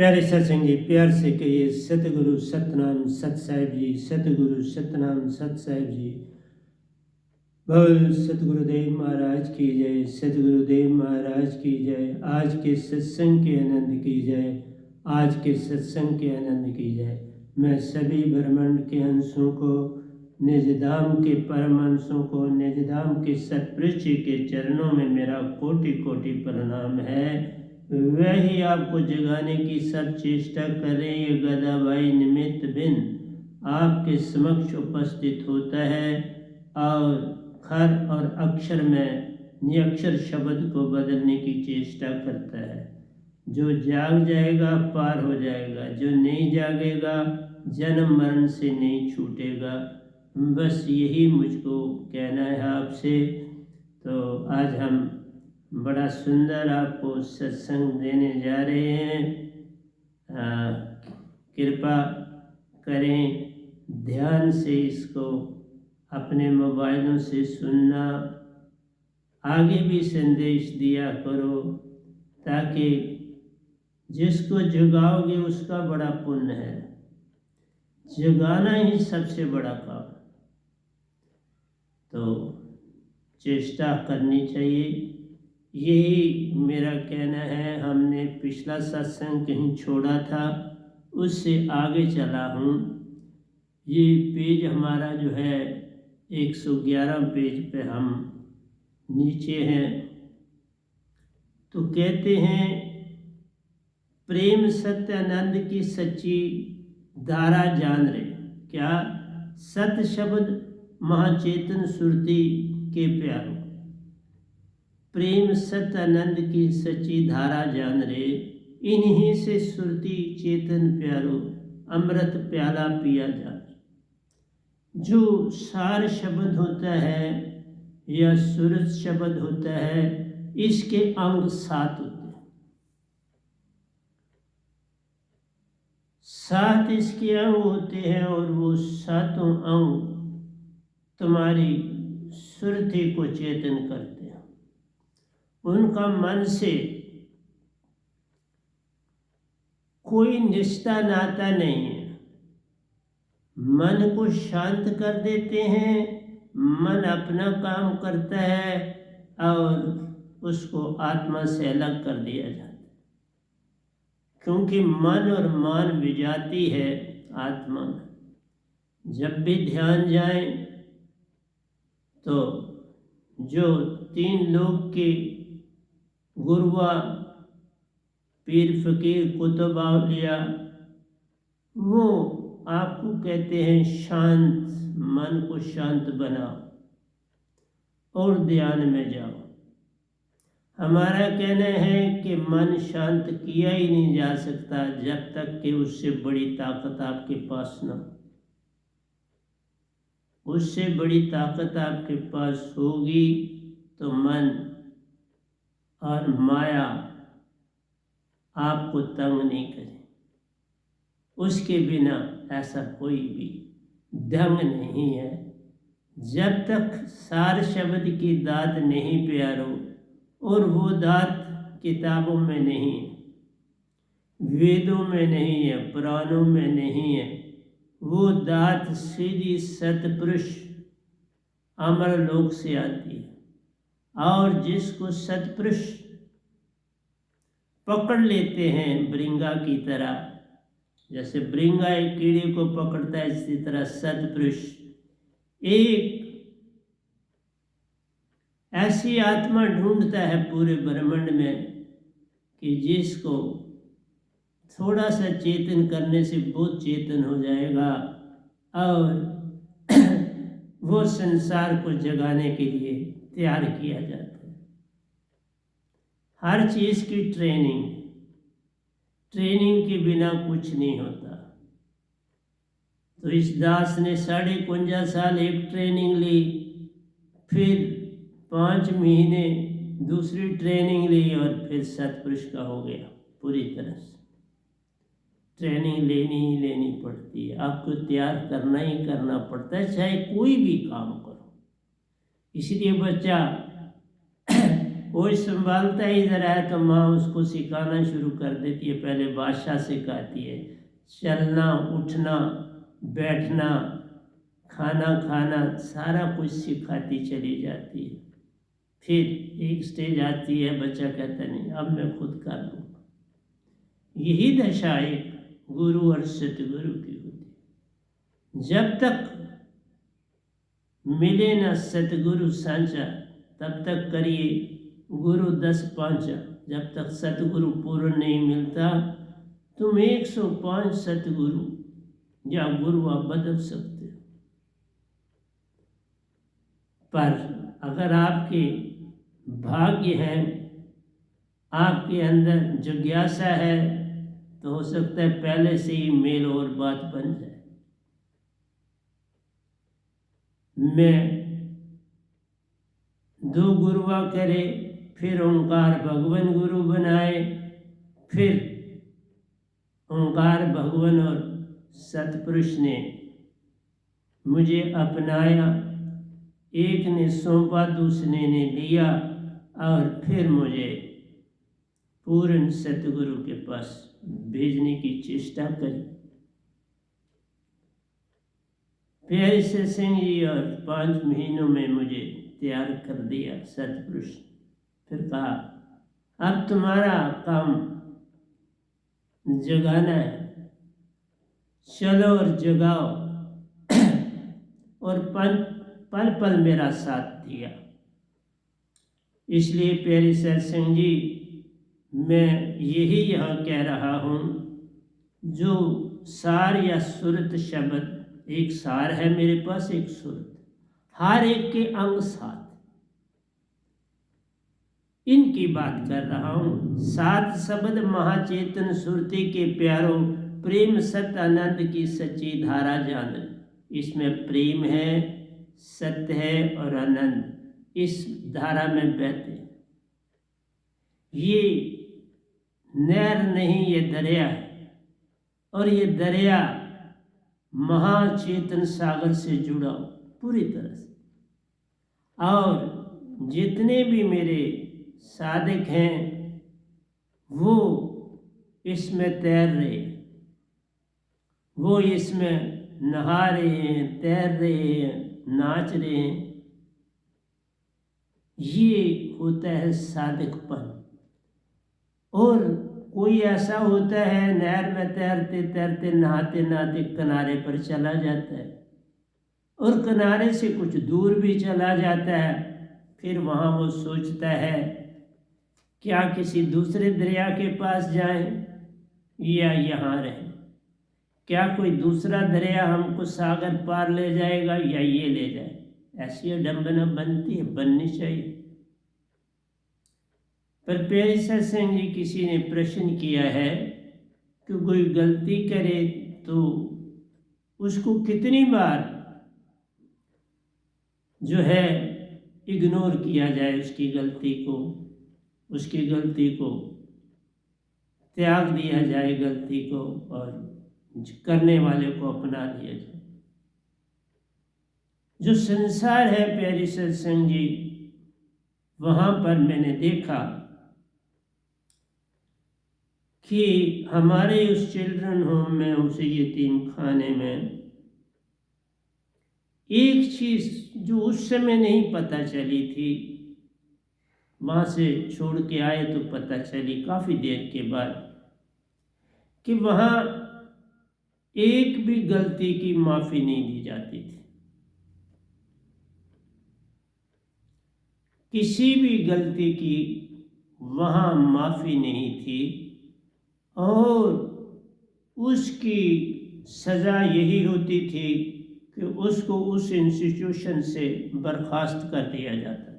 प्यारे सत्संग जी, प्यार से कहिए सतगुरु सतनाम सत साहिब जी, सतगुरु सतनाम सत साहिब जी। बोल सतगुरुदेव महाराज की जय, सतगुरुदेव महाराज की जय। आज के सत्संग के आनंद की जय, आज के सत्संग के आनंद की जय। मैं सभी ब्रह्मांड के अंशों को, निजधाम के परम अंशों को, निजधाम के सतपुरुष जी के चरणों में मेरा कोटि कोटि प्रणाम है। वही आपको जगाने की सब चेष्टा करें। ये गदा भाई निमित्त बिन आपके समक्ष उपस्थित होता है और खर और अक्षर में निअक्षर शब्द को बदलने की चेष्टा करता है। जो जाग जाएगा पार हो जाएगा, जो नहीं जागेगा जन्म मरण से नहीं छूटेगा। बस यही मुझको कहना है आपसे। तो आज हम बड़ा सुंदर आपको सत्संग देने जा रहे हैं। कृपा करें, ध्यान से इसको अपने मोबाइलों से सुनना, आगे भी संदेश दिया करो, ताकि जिसको जगाओगे उसका बड़ा पुण्य है। जगाना ही सबसे बड़ा काम। तो चेष्टा करनी चाहिए, यही मेरा कहना है। हमने पिछला सत्संग कहीं छोड़ा था, उससे आगे चला हूँ। ये पेज हमारा जो है 111 पेज पे हम नीचे हैं। तो कहते हैं, प्रेम सत्यानंद की सच्ची धारा जान रहे। क्या? सत शब्द महाचेतन सुरती के प्यारो, प्रेम सत्यानंद की सच्ची धारा जान रे। इन्हीं से सुरती चेतन प्यारो, अमृत प्याला पिया जा। जो सार शब्द होता है या सूरत शब्द होता है, इसके अंग 7 होते हैं। 7 इसके अंग होते हैं और वो 7 अंग तुम्हारी सुरती को चेतन करते हैं। उनका मन से कोई निष्ठा नाता नहीं है। मन को शांत कर देते हैं, मन अपना काम करता है और उसको आत्मा से अलग कर दिया जाता है। क्योंकि मन और मान विजाती है आत्मा में। जब भी ध्यान जाए तो जो 3 लोग के गुरुआ, पीर, फकीर, कुतुब, औलिया, वो आपको कहते हैं शांत, मन को शांत बनाओ और ध्यान में जाओ। हमारा कहना है कि मन शांत किया ही नहीं जा सकता जब तक कि उससे बड़ी ताकत आपके पास न हो। उससे बड़ी ताकत आपके पास होगी तो मन और माया आपको तंग नहीं करे। उसके बिना ऐसा कोई भी ढंग नहीं है। जब तक सार शब्द की दात नहीं प्यारो, और वो दात किताबों में नहीं है, वेदों में नहीं है, पुराणों में नहीं है। वो दात सीधी सतपुरुष अमर लोक से आती है। और जिसको सतपुरुष पकड़ लेते हैं ब्रिंगा की तरह, जैसे ब्रिंगा एक कीड़े को पकड़ता है, इसी तरह सतपुरुष एक ऐसी आत्मा ढूंढता है पूरे ब्रह्मांड में कि जिसको थोड़ा सा चेतन करने से बहुत चेतन हो जाएगा और वो संसार को जगाने के लिए तैयार किया जाता है। हर चीज़ की ट्रेनिंग के बिना कुछ नहीं होता। तो इस दास ने 51.5 साल एक ट्रेनिंग ली, फिर 5 महीने दूसरी ट्रेनिंग ली और फिर सतपुरुष का हो गया पूरी तरह से। ट्रेनिंग लेनी ही लेनी पड़ती है, आपको तैयार करना ही करना पड़ता है, चाहे कोई भी काम करो। इसलिए बच्चा वो संभालता ही इधर है तो माँ उसको सिखाना शुरू कर देती है। पहले भाषा सिखाती है, चलना उठना बैठना खाना खाना सारा कुछ सिखाती चली जाती है। फिर एक स्टेज आती है, बच्चा कहता नहीं अब मैं खुद कर लूँगा। यही दशा एक गुरु और सतगुरु की होती है। जब तक मिले न सतगुरु सांचा तब तक करिए गुरु 10 पांचा। जब तक सतगुरु पूर्ण नहीं मिलता तुम 105 सतगुरु या गुरु आप बदल सकते हो। पर अगर आपके भाग्य है, आपके अंदर जिज्ञासा है, तो हो सकता है पहले से ही मेल और बात बन जाए। मैं 2 गुरुआ करे, फिर ओंकार भगवान गुरु बनाए, फिर ओंकार भगवान और सतपुरुष ने मुझे अपनाया। एक ने सौंपा, दूसरे ने लिया और फिर मुझे पूर्ण सतगुरु के पास भेजने की चेष्टा करी। प्यारे सत्संग जी और 5 महीनों में मुझे तैयार कर दिया सतपुरुष। फिर कहा अब तुम्हारा काम जगाना है, चलो और जगाओ। और पल पल मेरा साथ दिया। इसलिए प्यारे सत्संग जी मैं यही यहाँ कह रहा हूँ, जो सार या सुरत शब्द, एक सार है मेरे पास, एक सुरत, हर एक के अंग सात, इनकी बात कर रहा हूँ। 7 शब्द महाचेतन सुरती के प्यारों, प्रेम सत्य आनंद की सच्ची धारा जान। इसमें प्रेम है, सत्य है और आनंद इस धारा में बहते। ये नहर नहीं, ये दरिया है, और ये दरिया महाचेतन सागर से जुड़ा हो पूरी तरह से। और जितने भी मेरे साधक हैं वो इसमें तैर रहे, वो इसमें नहा रहे हैं, तैर रहे हैं, नाच रहे हैं। ये होता है साधकपन। और कोई ऐसा होता है नहर में तैरते तैरते नहाते नहाते किनारे पर चला जाता है, और किनारे से कुछ दूर भी चला जाता है। फिर वहाँ वो सोचता है क्या किसी दूसरे दरिया के पास जाएं या यहाँ रहें, क्या कोई दूसरा दरिया हमको सागर पार ले जाएगा या ये ले जाए। ऐसी अडम्बना बनती है, बननी चाहिए। पर प्यारे सत्संग जी किसी ने प्रश्न किया है कि कोई गलती करे तो उसको कितनी बार जो है इग्नोर किया जाए, उसकी गलती को त्याग दिया जाए, गलती को, और करने वाले को अपना लिया जाए। जो संसार है प्यारे सत्संग जी, वहाँ पर मैंने देखा कि हमारे उस चिल्ड्रन होम में, उस यतीम खाने में एक चीज़ जो उस समय नहीं पता चली थी, वहाँ से छोड़ के आए तो पता चली काफ़ी देर के बाद, कि वहाँ एक भी गलती की माफ़ी नहीं दी जाती थी। किसी भी गलती की वहाँ माफ़ी नहीं थी, और उसकी सज़ा यही होती थी कि उसको उस इंस्टीट्यूशन से बर्खास्त कर दिया जाता था,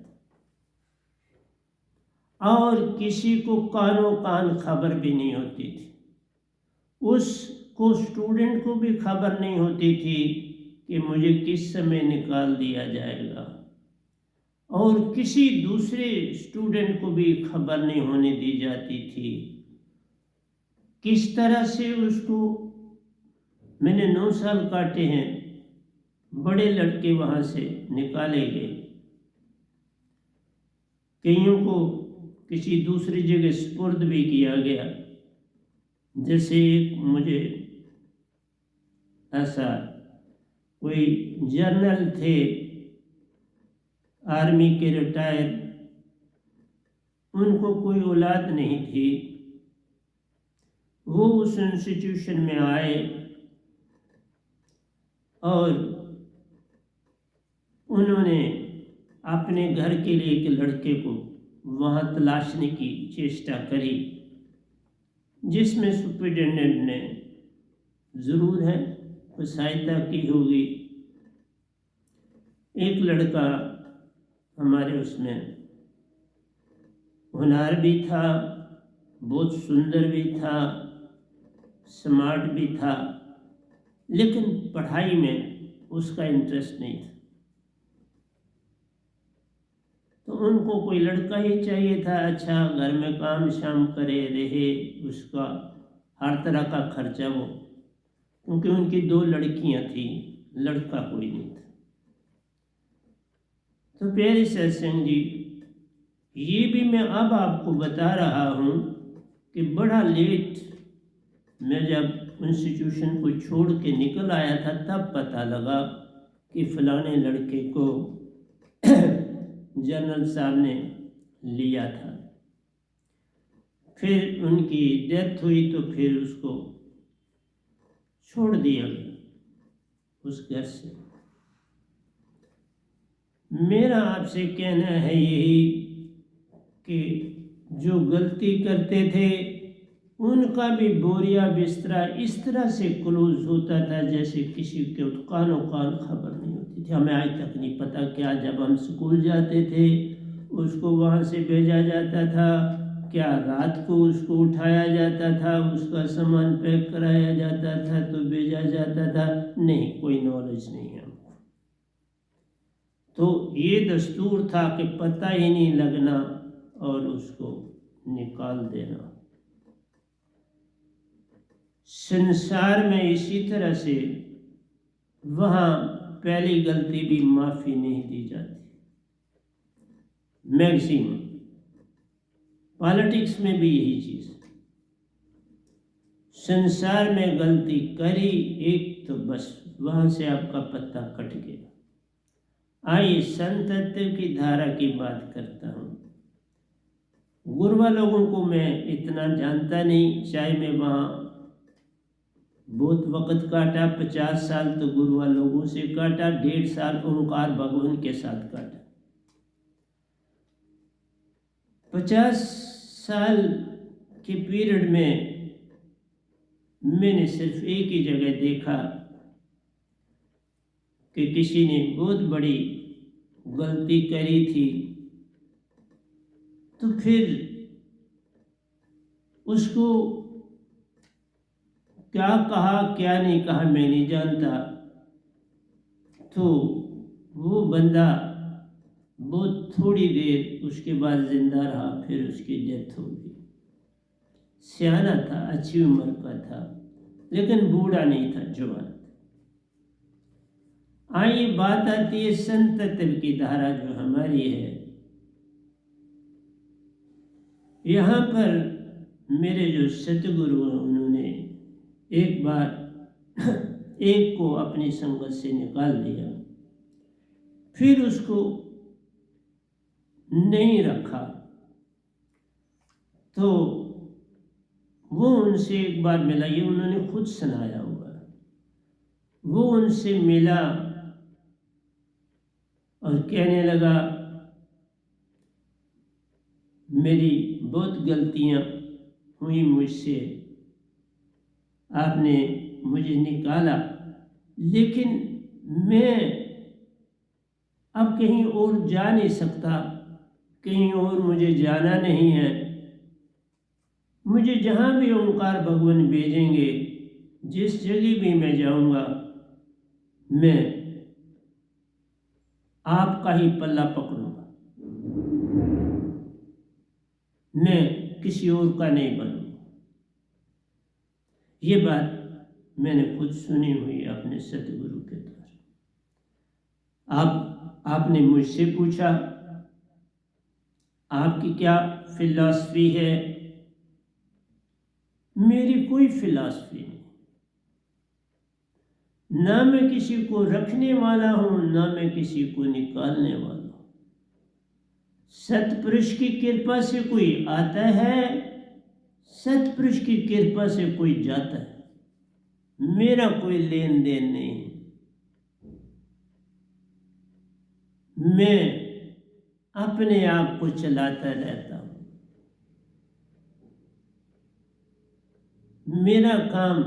और किसी को कानो कान खबर भी नहीं होती थी। उसको स्टूडेंट को भी खबर नहीं होती थी कि मुझे किस समय निकाल दिया जाएगा, और किसी दूसरे स्टूडेंट को भी खबर नहीं होने दी जाती थी। किस तरह से उसको, मैंने 9 साल काटे हैं, बड़े लड़के वहाँ से निकाले गए, कईयों को किसी दूसरी जगह सुपुर्द भी किया गया। जैसे एक मुझे ऐसा कोई जर्नल थे आर्मी के रिटायर, उनको कोई औलाद नहीं थी, वो उस इंस्टीट्यूशन में आए और उन्होंने अपने घर के लिए एक लड़के को वहाँ तलाशने की चेष्टा करी, जिसमें सुपरिटेंडेंट ने ज़रूर है कोई सहायता की होगी। एक लड़का हमारे उसमें होनहार भी था, बहुत सुंदर भी था, स्मार्ट भी था, लेकिन पढ़ाई में उसका इंटरेस्ट नहीं था। तो उनको कोई लड़का ही चाहिए था, अच्छा घर में काम शाम करे रहे, उसका हर तरह का खर्चा वो, क्योंकि उनकी 2 लड़कियां थी, लड़का कोई नहीं था। तो प्यारे सत्संग जी, ये भी मैं अब आपको बता रहा हूँ कि बड़ा लेट मैं जब इंस्टीट्यूशन को छोड़ के निकल आया था, तब पता लगा कि फलाने लड़के को जनरल साहब ने लिया था। फिर उनकी डेथ हुई तो फिर उसको छोड़ दिया गया उस घर से। मेरा आपसे कहना है यही कि जो गलती करते थे उनका भी बोरिया बिस्तरा इस तरह से क्लोज होता था जैसे किसी के कानों कान खबर नहीं होती थी। हमें आज तक नहीं पता क्या, जब हम स्कूल जाते थे उसको वहाँ से भेजा जाता था, क्या रात को उसको उठाया जाता था, उसका सामान पैक कराया जाता था तो भेजा जाता था, नहीं, कोई नॉलेज नहीं है हमको। तो ये दस्तूर था कि पता ही नहीं लगना और उसको निकाल देना। संसार में इसी तरह से वहाँ पहली गलती भी माफ़ी नहीं दी जाती। मैक्सिमम पॉलिटिक्स में भी यही चीज़, संसार में गलती करी एक तो बस वहाँ से आपका पत्ता कट गया। आइए संतत्व की धारा की बात करता हूँ। गुरवा लोगों को मैं इतना जानता नहीं, चाहे मैं वहाँ बहुत वक्त काटा, 50 साल तो गुरुआ लोगों से काटा, 1.5 साल ओंकार भगवान के साथ काटा। 50 साल के पीरियड में मैंने सिर्फ एक ही जगह देखा कि किसी ने बहुत बड़ी गलती करी थी, तो फिर उसको क्या कहा क्या नहीं कहा मैं नहीं जानता, तो वो बंदा बहुत थोड़ी देर उसके बाद जिंदा रहा, फिर उसकी डेथ हो गई। सियाना था, अच्छी उम्र का था, लेकिन बूढ़ा नहीं था, जवान। आइए बात आती है संतत्व की धारा जो हमारी है। यहाँ पर मेरे जो सतगुरु हैं उन्होंने एक बार एक को अपनी संगत से निकाल दिया, फिर उसको नहीं रखा, तो वो उनसे एक बार मिला, ये उन्होंने खुद सुनाया हुआ। वो उनसे मिला और कहने लगा मेरी बहुत गलतियां हुई मुझसे, आपने मुझे निकाला, लेकिन मैं अब कहीं और जा नहीं सकता, कहीं और मुझे जाना नहीं है, मुझे जहाँ भी ओंकार भगवान भेजेंगे, जिस जगह भी मैं जाऊँगा, मैं आपका ही पल्ला पकड़ूंगा, मैं किसी और का नहीं बनूंगा। ये बात मैंने खुद सुनी हुई अपने सतगुरु के द्वारा। आपने मुझसे पूछा आपकी क्या फिलॉसफी है, मेरी कोई फिलॉसफी नहीं। ना मैं किसी को रखने वाला हूं, ना मैं किसी को निकालने वाला हूं। सतपुरुष की कृपा से कोई आता है, सतपुरुष की कृपा से कोई जाता है। मेरा कोई लेन देन नहीं। मैं अपने आप को चलाता रहता हूं। मेरा काम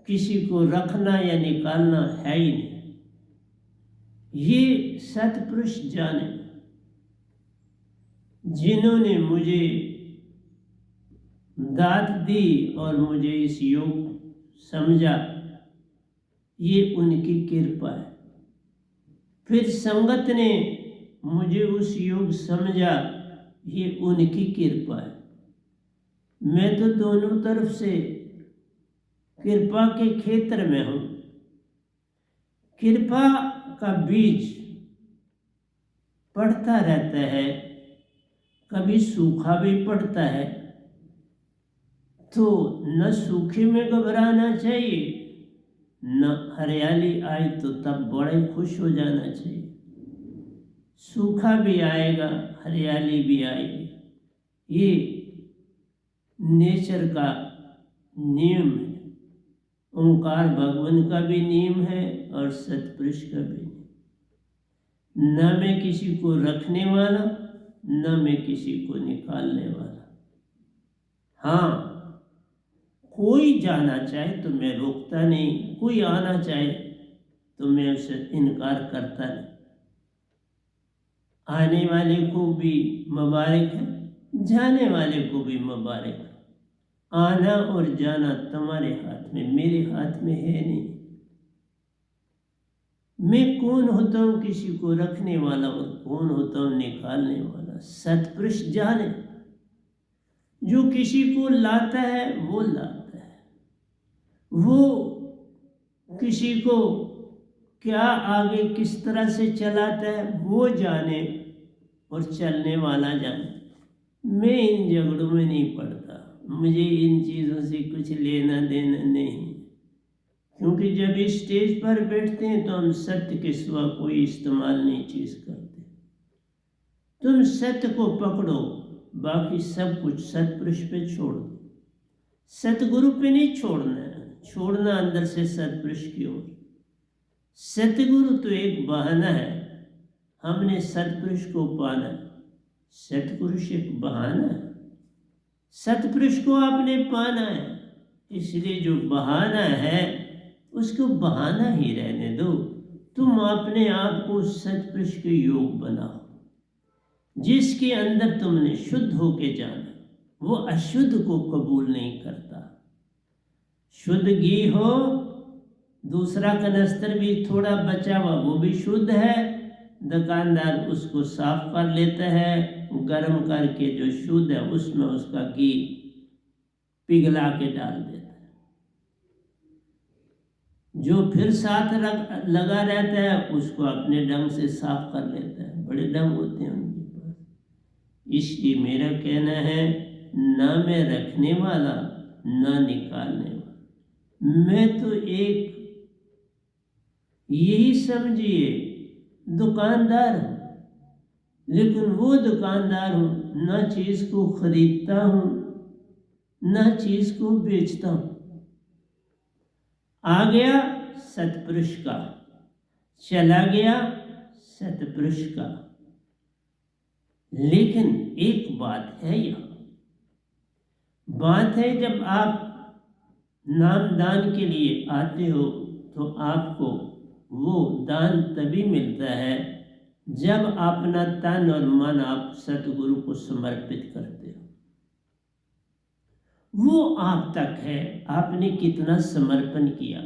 किसी को रखना या निकालना है ही नहीं। ये सतपुरुष जाने, जिन्होंने मुझे दात दी और मुझे इस योग समझा, ये उनकी कृपा है। फिर संगत ने मुझे उस योग समझा, ये उनकी कृपा है। मैं तो दोनों तरफ से कृपा के क्षेत्र में हूं। कृपा का बीज पड़ता रहता है, कभी सूखा भी पड़ता है, तो न सूखे में घबराना चाहिए, न हरियाली आए तो तब बड़े खुश हो जाना चाहिए। सूखा भी आएगा, हरियाली भी आएगी, ये नेचर का नियम है। ओंकार भगवान का भी नियम है और सतपुरुष का भी नियम। न मैं किसी को रखने वाला, न मैं किसी को निकालने वाला। हाँ, कोई जाना चाहे तो मैं रोकता नहीं, कोई आना चाहे तो मैं उसे इनकार करता नहीं। आने वाले को भी मुबारक है, जाने वाले को भी मुबारक है। आना और जाना तुम्हारे हाथ में, मेरे हाथ में है नहीं। मैं कौन होता हूँ किसी को रखने वाला और कौन होता हूँ निकालने वाला। सतपुरुष जाने, जो किसी को लाता है वो लाता है, वो किसी को क्या आगे किस तरह से चलाता है वो जाने और चलने वाला जाने। मैं इन झगड़ों में नहीं पड़ता, मुझे इन चीज़ों से कुछ लेना देना नहीं। क्योंकि जब इस स्टेज पर बैठते हैं तो हम सत्य के सिवा कोई इस्तेमाल नहीं चीज़ करते। तुम सत्य को पकड़ो, बाकी सब कुछ सतपुरुष पे छोड़ दो। सतगुरु पे नहीं छोड़ना है, छोड़ना अंदर से सतपुरुष की ओर। सतगुरु तो एक बहाना है, हमने सतपुरुष को पाना है। सतपुरुष एक बहाना है, सतपुरुष को आपने पाना है। इसलिए जो बहाना है उसको बहाना ही रहने दो। तुम अपने आप को सतपुरुष के योग बनाओ। जिसके अंदर तुमने शुद्ध होके जाना, वो अशुद्ध को कबूल नहीं करता। शुद्ध घी हो, दूसरा कनस्तर भी थोड़ा बचा हुआ वो भी शुद्ध है, दुकानदार उसको साफ कर लेता है, गर्म करके जो शुद्ध है उसमें उसका घी पिघला के डाल देता है। जो फिर साथ लगा रहता है उसको अपने ढंग से साफ कर लेता है। बड़े ढंग होते हैं उनके पास। इसलिए मेरा कहना है, ना मैं रखने वाला ना निकालने वाला। मैं तो एक, यही समझिए, दुकानदार हूँ, लेकिन वो दुकानदार हूँ ना चीज़ को खरीदता हूँ ना चीज़ को बेचता हूँ। आ गया सतपुरुष का, चला गया सतपुरुष का। लेकिन एक बात है, यहाँ बात है, जब आप नाम दान के लिए आते हो तो आपको वो दान तभी मिलता है जब अपना तन और मन आप सतगुरु को समर्पित करते हो। वो आप तक है, आपने कितना समर्पण किया।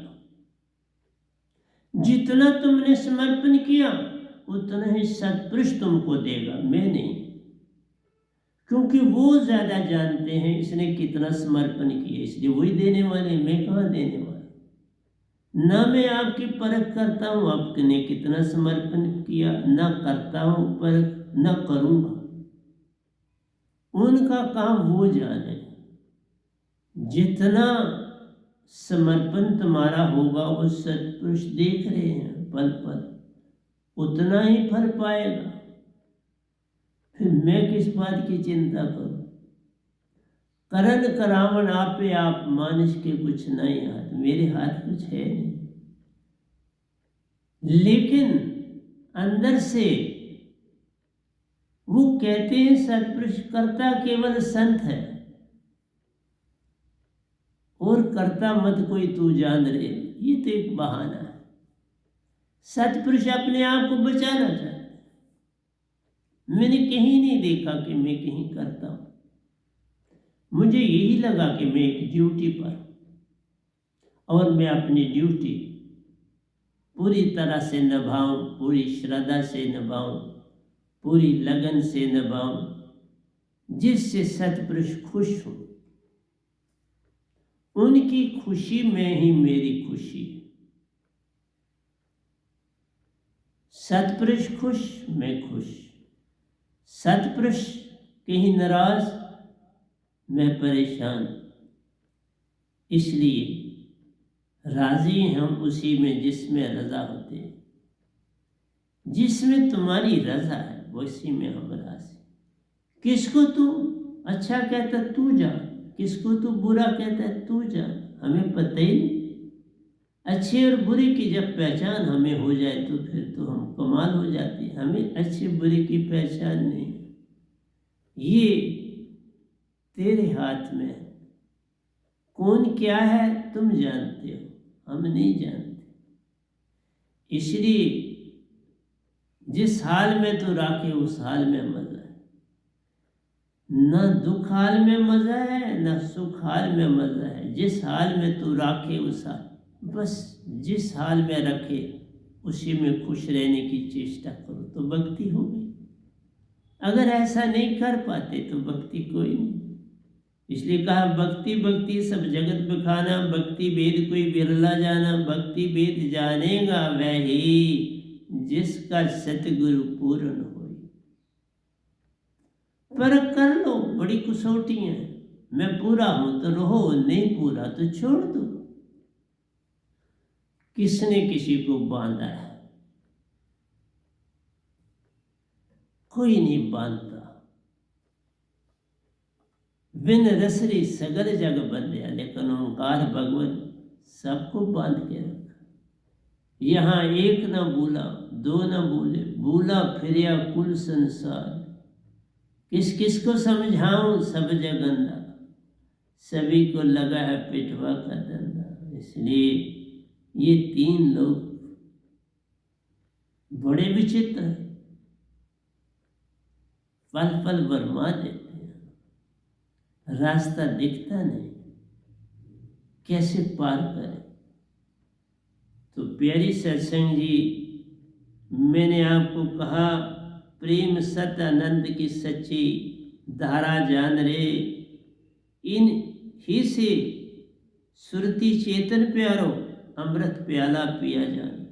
जितना तुमने समर्पण किया उतना ही सतपुरुष तुमको देगा, मैं नहीं। क्योंकि वो ज्यादा जानते हैं इसने कितना समर्पण किया, इसलिए वही देने वाले, मैं कहाँ देने वाला। ना मैं आपकी परख करता हूँ आपने कितना समर्पण किया, ना करता हूँ परख, ना करूँगा। उनका काम वो जाने। जितना समर्पण तुम्हारा होगा वो सत्पुरुष देख रहे हैं पल पल, उतना ही फल पाएगा। फिर मैं किस बात की चिंता करूं? करण करावण आपे आप, मानुष के कुछ नहीं हाथ, मेरे हाथ कुछ है नहीं। लेकिन अंदर से वो कहते हैं सत्पुरुष करता केवल संत है, और करता मत कोई तू जान रे, ये तो एक बहाना है। सत्पुरुष अपने आप को बचाना चाहते हैं। मैंने कहीं नहीं देखा कि मैं कहीं करता हूं। मुझे यही लगा कि मैं एक ड्यूटी पर, और मैं अपनी ड्यूटी पूरी तरह से निभाऊं, पूरी श्रद्धा से निभाऊं, पूरी लगन से निभाऊं, जिससे सत्पुरुष खुश हो। उनकी खुशी में ही मेरी खुशी। सत्पुरुष खुश, मैं खुश। सत्पुरुष कहीं नाराज, मैं परेशान। इसलिए राजी हम उसी में जिसमें रजा होते हैं। जिसमें तुम्हारी रजा है उसी में हम राजी। किसको तू अच्छा कहता तू जान, किसको तू बुरा कहता है तू जान, हमें पता ही नहीं। अच्छे और बुरे की जब पहचान हमें हो जाए तो फिर तो हम कमाल हो जाती है। हमें अच्छे बुरे की पहचान नहीं, ये तेरे हाथ में है। कौन क्या है तुम जानते हो, हम नहीं जानते। इसलिए जिस हाल में तू राखे उस हाल में मजा है। न दुख हाल में मजा है, न सुख हाल में मजा है। जिस हाल में तू राखे उस हाल, बस जिस हाल में रखे उसी में खुश रहने की चेष्टा करो तो भक्ति हो गई। अगर ऐसा नहीं कर पाते तो भक्ति कोई नहीं। इसलिए कहा भक्ति भक्ति सब जगत बखाना, भक्ति भेद कोई बिरला जाना। भक्ति भेद जानेगा वह ही जिसका सतगुरु पूर्ण हो। पर कर लो, बड़ी कसौटी है। मैं पूरा हूं तो रहो, नहीं पूरा तो छोड़ दो। किसने किसी को बांधा है? कोई नहीं बांधता। बिन रसरी सगर जग बंधया, लेकिन ओंकार भगवान सबको बांध के रखा। यहां एक न भूला, दो न भूले, भूला फिरिया कुल संसार। किस किस को समझाऊं सब जगंदा, सभी को लगा है पिटवा का धंधा। इसलिए ये तीन लोग बड़े विचित्र हैं, पल पल बरमा देते हैं, रास्ता दिखता नहीं, कैसे पार करें। तो प्यारी सत्संग जी, मैंने आपको कहा प्रेम सत आनंद की सच्ची धारा जान रे, इन ही से सुरती चेतन प्यारो अमृत प्याला पिया जान।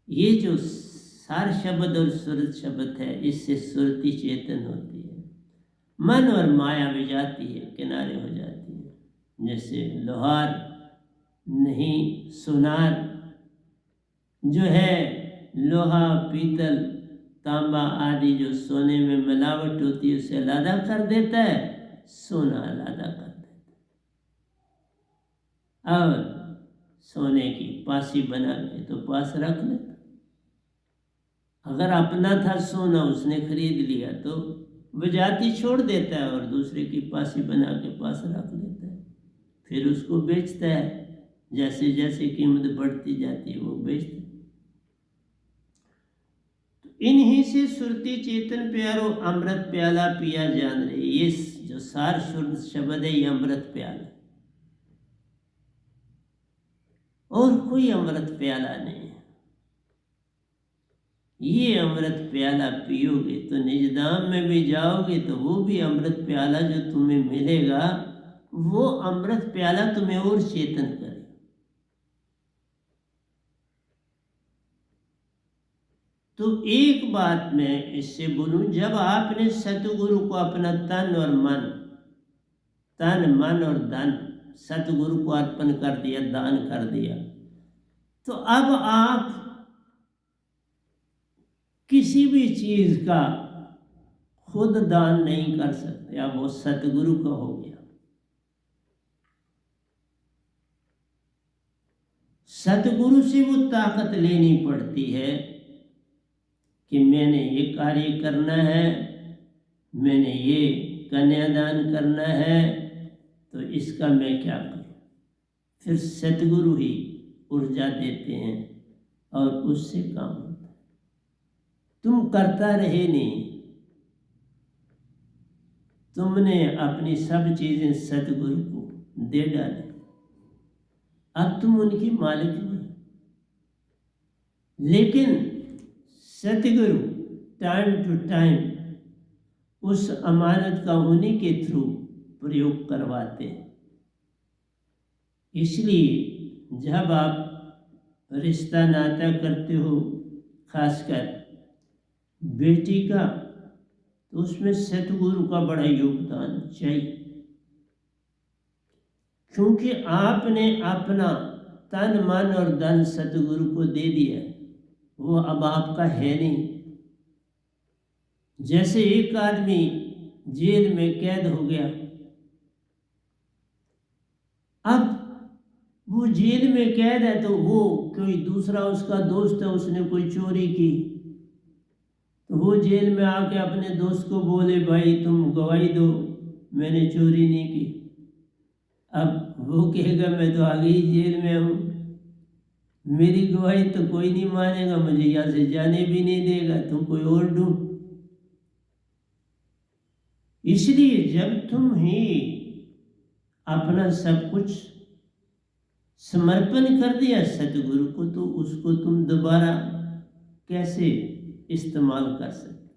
ये जो सार शब्द और सुरत शब्द है, इससे सुरती चेतन होती है, मन और माया भी जाती है, किनारे हो जाती है। जैसे लोहार नहीं, सुनार जो है लोहा पीतल तांबा आदि जो सोने में मिलावट होती है उसे अलग कर देता है, सोना अलग कर देता है। अब सोने की पासी बना के तो पास रख लेता। अगर अपना था सोना उसने खरीद लिया तो वह जाति छोड़ देता है और दूसरे की पासी बना के पास रख लेता है। फिर उसको बेचता है, जैसे जैसे कीमत बढ़ती जाती है वो बेचता है। इन्हीं से सुरती चेतन प्यारो अमृत प्याला पिया जान रहे। ये जो सार शुद्ध शब्द है ये अमृत प्याला, और कोई अमृत प्याला नहीं है। ये अमृत प्याला पियोगे तो निजधाम में भी जाओगे तो वो भी अमृत प्याला जो तुम्हें मिलेगा, वो अमृत प्याला तुम्हें और चेतन करे। तो एक बात मैं इससे बोलूं, जब आपने सतगुरु को अपना तन मन और धन सतगुरु को अर्पण कर दिया, दान कर दिया, तो अब आप किसी भी चीज का खुद दान नहीं कर सकते, अब वो सतगुरु का हो गया। सतगुरु से वो ताकत लेनी पड़ती है कि मैंने ये कार्य करना है, मैंने ये कन्यादान करना है, तो इसका मैं क्या करूं। फिर सतगुरु ही ऊर्जा देते हैं और उससे काम होता है। तुम करता रहे नहीं, तुमने अपनी सब चीजें सतगुरु को दे डाली, अब तुम उनकी मालिक नहीं। लेकिन सतगुरु टाइम टू टाइम उस अमानत का उन्हीं के थ्रू प्रयोग करवाते हैं। इसलिए जब आप रिश्ता नाता करते हो, खासकर बेटी का, तो उसमें सतगुरु का बड़ा योगदान चाहिए, क्योंकि आपने अपना तन मन और धन सतगुरु को दे दिया, वो अब आपका है नहीं। जैसे एक आदमी जेल में कैद हो गया, अब वो जेल में कैद है, तो वो कोई दूसरा उसका दोस्त है, उसने कोई चोरी की, तो वो जेल में आके अपने दोस्त को बोले, भाई तुम गवाही दो, मैंने चोरी नहीं की। अब वो कहेगा मैं तो आगे ही जेल में हूँ, मेरी गवाही तो कोई नहीं मानेगा, मुझे यहाँ से जाने भी नहीं देगा, तुम कोई और ढूंढ। इसलिए जब तुम ही अपना सब कुछ समर्पण कर दिया सतगुरु को, तो उसको तुम दोबारा कैसे इस्तेमाल कर सकते।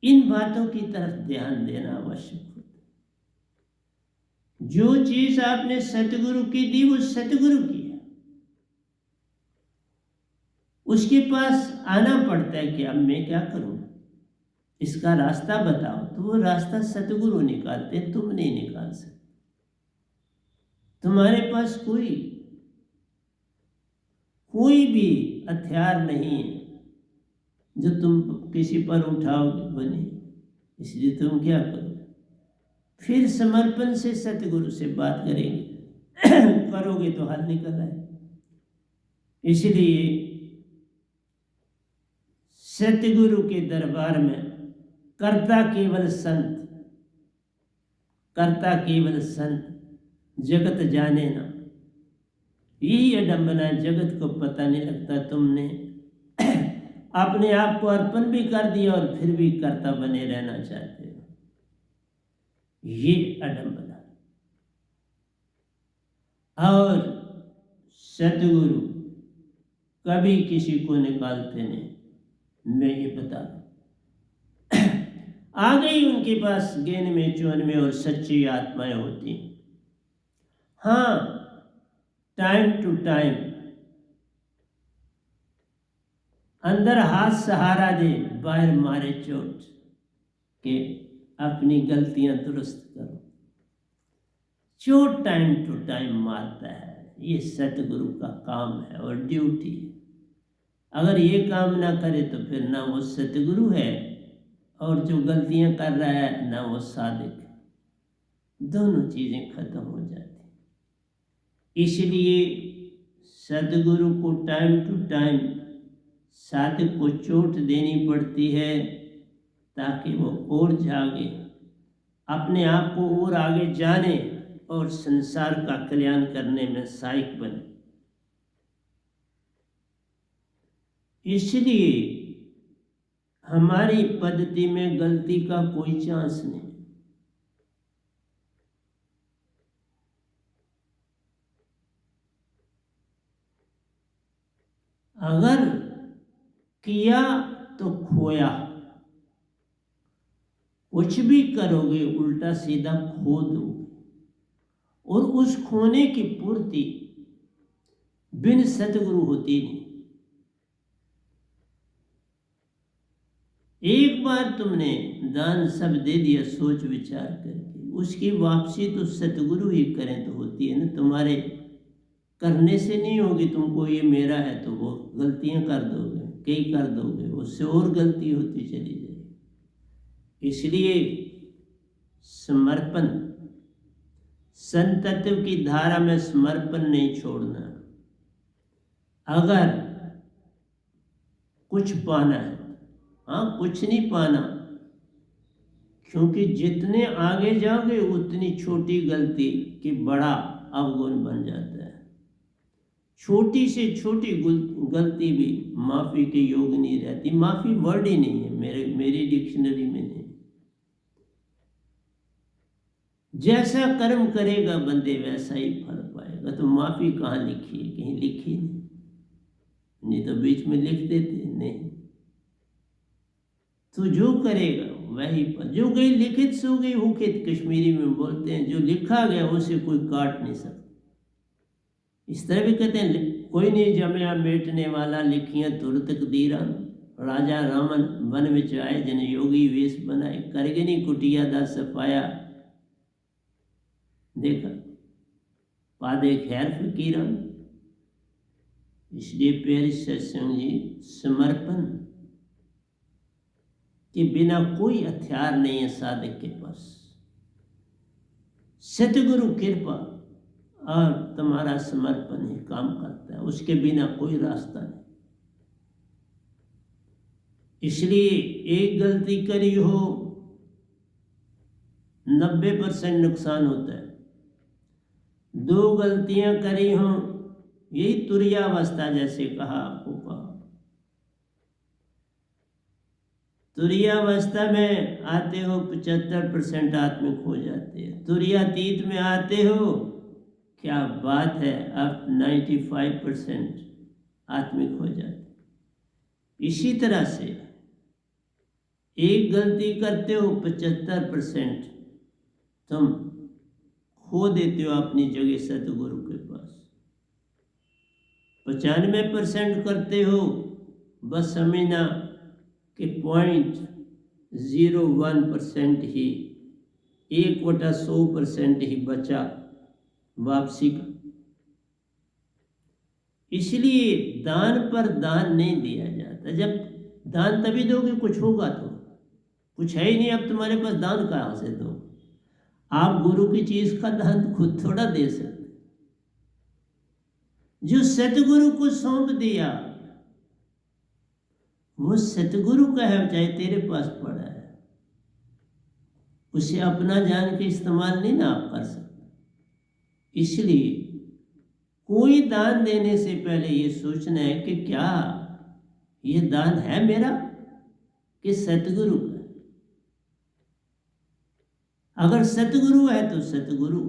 इन बातों की तरफ ध्यान देना आवश्यक होता है। जो चीज आपने सतगुरु की दी, वो सतगुरु की है, उसके पास आना पड़ता है कि अब मैं क्या करूं, इसका रास्ता बताओ, तो वो रास्ता सतगुरु निकालते, तुम नहीं निकाल सकते। तुम्हारे पास कोई भी हथियार नहीं है जो तुम किसी पर उठाओगे बने, इसलिए तुम क्या करो, फिर समर्पण से सतगुरु से बात करेंगे करोगे तो हल निकल आए। इसलिए सतगुरु के दरबार में कर्ता केवल संत, जगत जाने ना। यही अडंबना, जगत को पता नहीं लगता तुमने अपने आप को अर्पण भी कर दिया और फिर भी कर्ता बने रहना चाहते हो, ये अडंबना। और सतगुरु कभी किसी को निकालते नहीं, मैं ये बता दूं। आ गई उनके पास ज्ञान में 94 और सच्ची आत्माएं होती हैं। हाँ, टाइम टू टाइम अंदर हाथ सहारा दे, बाहर मारे चोट के अपनी गलतियां दुरुस्त करो। चोट टाइम टू टाइम मारता है, ये सतगुरु का काम है और ड्यूटी है। अगर ये काम ना करे तो फिर ना वो सतगुरु है, और जो गलतियां कर रहा है ना वो सादिक है, दोनों चीजें खत्म हो जाती। इसलिए सतगुरु को टाइम टू टाइम साधक को चोट देनी पड़ती है, ताकि वो और जागे, अपने आप को और आगे जाने और संसार का कल्याण करने में सहायक बने। इसलिए हमारी पद्धति में गलती का कोई चांस नहीं। अगर किया तो खोया, कुछ भी करोगे उल्टा सीधा खो दो, और उस खोने की पूर्ति बिन सतगुरु होती नहीं। एक बार तुमने दान सब दे दिया सोच विचार करके, उसकी वापसी तो सतगुरु ही करें तो होती है ना, तुम्हारे करने से नहीं होगी। तुमको ये मेरा है तो वो गलतियां कर दोगे, कई कर दोगे, उससे और गलती होती चली जाएगी। इसलिए समर्पण, संतत्व की धारा में समर्पण नहीं छोड़ना। अगर कुछ पाना है, हाँ कुछ नहीं पाना, क्योंकि जितने आगे जाओगे उतनी छोटी गलती की बड़ा अवगुण बन जाता है। छोटी से छोटी गलती भी माफी के योग नहीं रहती। माफी वर्ड ही नहीं है मेरी डिक्शनरी में नहीं। जैसा कर्म करेगा बंदे वैसा ही फल पाएगा। तो माफी कहाँ लिखी है? कहीं लिखी नहीं तो बीच में लिख देते नहीं। तो जो करेगा वही पर, जो गई लिखित सो गई हुकित, कश्मीरी में बोलते हैं। जो लिखा गया उसे कोई काट नहीं सकता। इस तरह भी कहते हैं कोई नहीं जमया मेटने वाला, लिखियां तुर तकदीरां। राजा रामन वन विच आए, जन योगी वेश बनाए, करगनी कुटिया दा सफाया, देखा पादे खैर फकीरा। इसलिए प्यारे सत्संग जी, समर्पण के बिना कोई हथियार नहीं है साधक के पास। सतगुरु कृपा और तुम्हारा समर्पण ही काम करता है, उसके बिना कोई रास्ता नहीं। इसलिए एक गलती करी हो 90% नुकसान होता है। 2 गलतियां करी हो, यही तुरीयावस्था जैसे कहा आपको कहा। तुरीयावस्था में आते हो 75% आत्मिक हो जाते हैं। तुरीयातीत में आते हो, क्या बात है, अब 95% आत्मिक हो जाते। इसी तरह से एक गलती करते हो 75% तुम खो देते हो अपनी जगह सतगुरु के पास। 95% करते हो, बस समझना कि 0.01% ही, 1/100% ही बचा वापसी का। इसलिए दान पर दान नहीं दिया जाता। जब दान तभी दोगे कुछ होगा, तो कुछ है ही नहीं, अब तुम्हारे पास दान कहाँ से दो। आप गुरु की चीज का दान खुद थोड़ा दे सकते। जो सतगुरु को सौंप दिया वो सतगुरु का है, चाहे तेरे पास पड़ा है, उसे अपना जान के इस्तेमाल नहीं ना आप कर सकते। इसलिए कोई दान देने से पहले ये सोचना है कि क्या ये दान है मेरा कि सतगुरु का। अगर सतगुरु है तो सतगुरु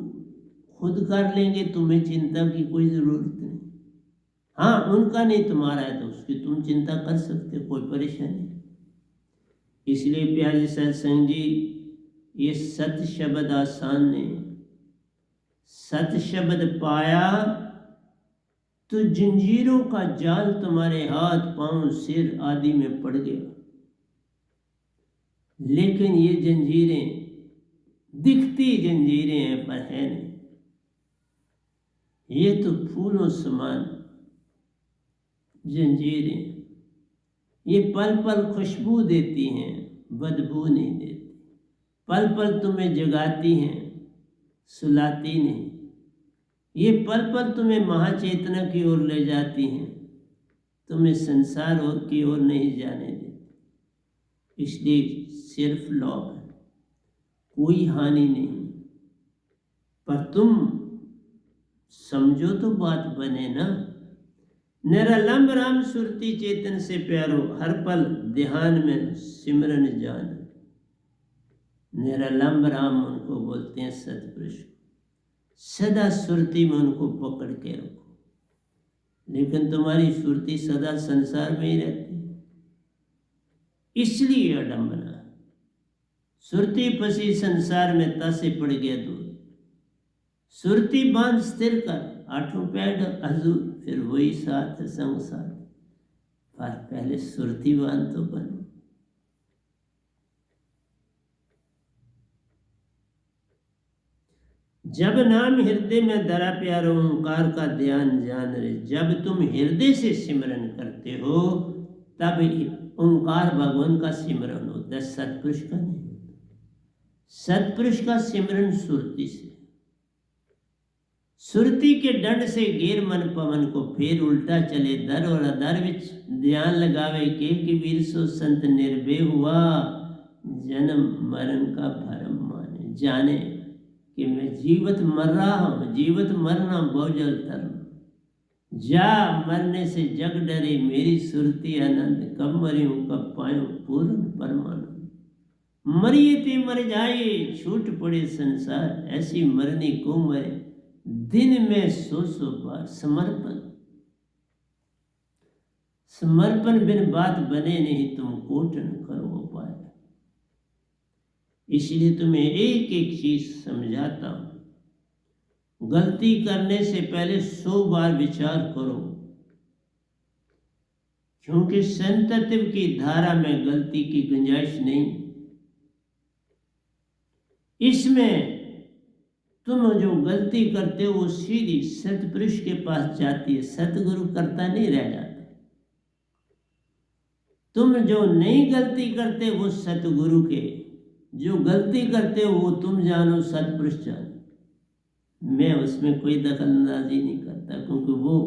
खुद कर लेंगे, तुम्हें चिंता की कोई जरूरत नहीं। हाँ उनका नहीं, तुम्हारा है तो उसकी तुम चिंता कर सकते, कोई परेशानी नहीं। इसलिए प्यारे सत्संग जी, ये सत शब्द आसान नहीं। सत शब्द पाया तो जंजीरों का जाल तुम्हारे हाथ पांव सिर आदि में पड़ गया। लेकिन ये जंजीरें दिखती जंजीरें हैं पर है नहीं। ये तो फूलों समान जंजीरें, ये पल पल खुशबू देती हैं, बदबू नहीं देती। पल पल तुम्हें जगाती हैं, सुलाती नहीं। ये पल पल तुम्हें महाचेतना की ओर ले जाती हैं, तुम्हें संसार की ओर नहीं जाने देती। इसलिए सिर्फ लाभ है, कोई हानि नहीं। पर तुम समझो तो बात बने ना। निरलंब राम सुरती चेतन से प्यारो, हर पल ध्यान में सिमरन जान। निरलंब राम उनको बोलते हैं सतपुरुष। सदा सुरती में उनको पकड़ के रखो। लेकिन तुम्हारी सुरती सदा संसार में ही रहती है, इसलिए अडंबना। सुरती फंसी संसार में, तासे पड़ गया दूर। सुरती बांध स्थिर कर, 8 पैड हजूर, फिर वही साथ संग साथ। पर पहले सुरती बांध तो बनो। जब नाम हृदय में धरा प्यारो ओंकार का ध्यान जान रे। जब तुम हृदय से सिमरन करते हो तब ओंकार भगवान का सिमरन होता है, सतपुरुष का नहीं होता। सतपुरुष का सिमरन सुरती से, सुरती के दंड से घेर मन पवन को, फिर उल्टा चले दर और अदर विच ध्यान लगावे के वीर सो संत निर्भय हुआ। जन्म मरण का भरम माने, जाने कि मैं जीवत मर रहा हूं, जीवत मरना बहुजल तरना। जा मरने से जग डरे मेरी सुरती आनंद, कब मरी हूं कब पायूं पूर्ण परमानंद। मरिए ते मर जाए छूट पड़े संसार, ऐसी मरने को मरे दिन में 100 बार। समर्पण, समर्पण बिन बात बने नहीं, तुम कोटन करो उपाय। इसलिए तुम्हें एक एक चीज समझाता हूं। गलती करने से पहले 100 बार विचार करो, क्योंकि संतत्व की धारा में गलती की गुंजाइश नहीं। इसमें तुम जो गलती करते हो वो सीधी सतपुरुष के पास जाती है, सतगुरु करता नहीं रह जाता। तुम जो नहीं गलती करते वो सतगुरु के, जो गलती करते हो वो तुम जानो, सतपुरुष जानो। मैं उसमें कोई दखल अंदाजी नहीं करता, क्योंकि वो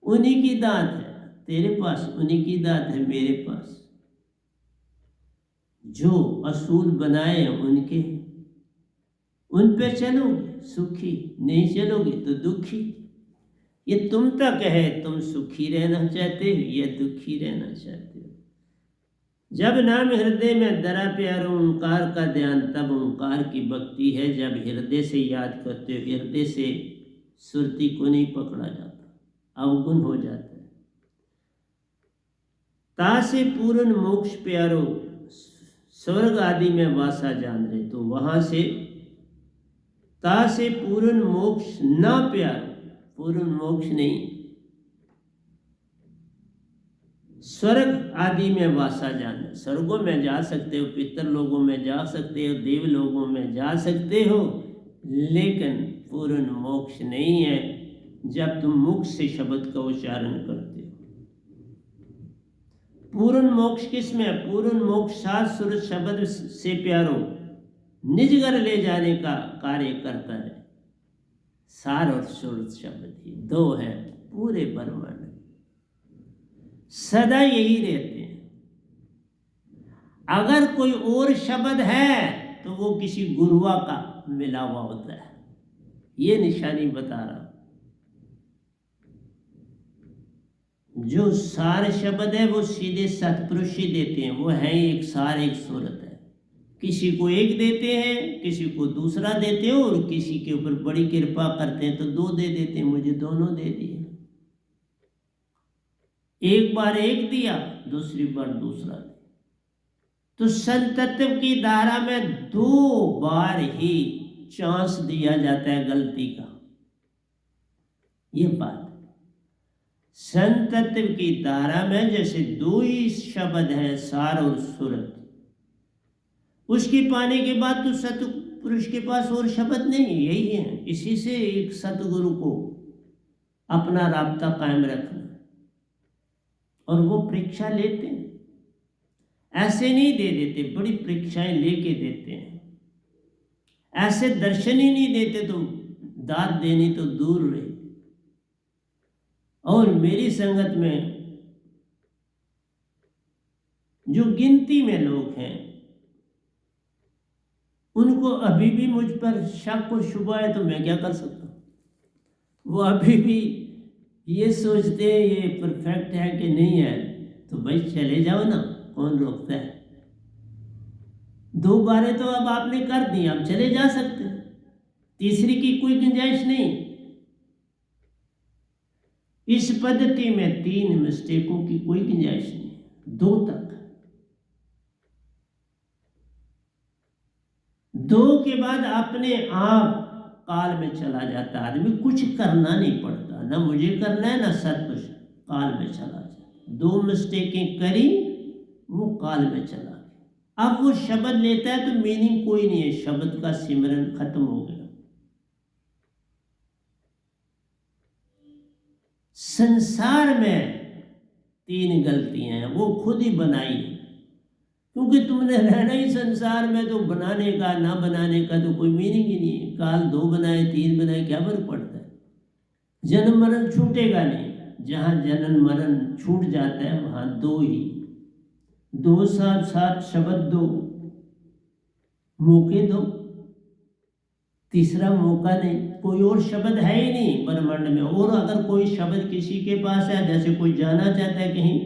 उन्हीं की दात है तेरे पास, उन्हीं की दात है मेरे पास। जो असूल बनाए उनके, उन पे चलोगे सुखी, नहीं चलोगे तो दुखी। ये तुम तक है, तुम सुखी रहना चाहते हो या दुखी रहना चाहते हो। जब नाम हृदय में धरा प्यारो ओंकार का ध्यान, तब ओंकार की भक्ति है। जब हृदय से याद करते हो, हृदय से सुरती को नहीं पकड़ा जाता, अवगुण हो जाता है। ता से पूर्ण मोक्ष प्यारो, स्वर्ग आदि में वासा जान रहे। तो वहां से ता से पूर्ण मोक्ष ना प्यारो, पूर्ण मोक्ष नहीं, स्वर्ग आदि में वासा जाना। स्वर्गों में जा सकते हो, पितर लोगों में जा सकते हो, देव लोगों में जा सकते हो, लेकिन पूर्ण मोक्ष नहीं है जब तुम मुख से शब्द का उच्चारण करते हो। पूर्ण मोक्ष किस में है? पूर्ण मोक्ष सात सूरज शब्द से प्यारो निज घर ले जाने का कार्य करता है। सार और सूरज शब्द ही दो है पूरे ब्रह्मांड, सदा यही रहते हैं। अगर कोई और शब्द है तो वो किसी गुरुआ का मिला हुआ होता है, ये निशानी बता रहा। जो सार शब्द है वो सीधे सतपुरुष ही देते हैं, वो है एक सार एक सूरत है। किसी को एक देते हैं, किसी को दूसरा देते हो, और किसी के ऊपर बड़ी कृपा करते हैं तो दो दे देते हैं। मुझे दोनों दे दिए, एक बार एक दिया, दूसरी बार दूसरा दिया। तो संतत्व की धारा में 2 बार ही चांस दिया जाता है गलती का। ये बात संतत्व की धारा में जैसे 2 ही शब्द हैं, सार और सूरत, उसके पाने के बाद तो सतपुरुष के पास और शब्द नहीं, यही है। इसी से एक सतगुरु को अपना राब्ता कायम रखना, और वो परीक्षा लेते हैं, ऐसे नहीं दे देते, बड़ी परीक्षाएं लेके देते हैं। ऐसे दर्शन ही नहीं देते तो दाद देनी तो दूर रहे। और मेरी संगत में जो गिनती में लोग हैं, उनको अभी भी मुझ पर शक और शुबा है, तो मैं क्या कर सकता हूँ। वो अभी भी ये सोचते हैं ये परफेक्ट है कि नहीं है, तो भाई चले जाओ ना, कौन रोकता है। 2 बारें तो अब आपने कर दी, आप चले जा सकते हैं, तीसरी की कोई गुंजाइश नहीं। इस पद्धति में 3 मिस्टेकों की कोई गुंजाइश नहीं, 2 तक। 2 के बाद अपने आप काल में चला जाता आदमी, कुछ करना नहीं पड़ता, ना मुझे करना है ना सब कुछ, काल में चला जाता। 2 मिस्टेकें करी, वो काल में चला गया। अब वो शब्द लेता है तो मीनिंग कोई नहीं है, शब्द का सिमरन खत्म हो गया। संसार में 3 गलतियां हैं, वो खुद ही बनाई, क्योंकि तुमने रहना ही संसार में, तो बनाने का ना बनाने का तो कोई मीनिंग ही नहीं है। काल 2 बनाए 3 बनाए क्या फर्क पड़ता है? जन्म मरण छूटेगा नहीं। जहाँ जन्म मरण छूट जाता है वहाँ 2 ही, 2 साथ साथ शब्द दो, मौके दो, तीसरा मौका नहीं। कोई और शब्द है ही नहीं ब्रह्मांड में। और अगर कोई शब्द किसी के पास है, जैसे कोई जाना चाहता है कहीं,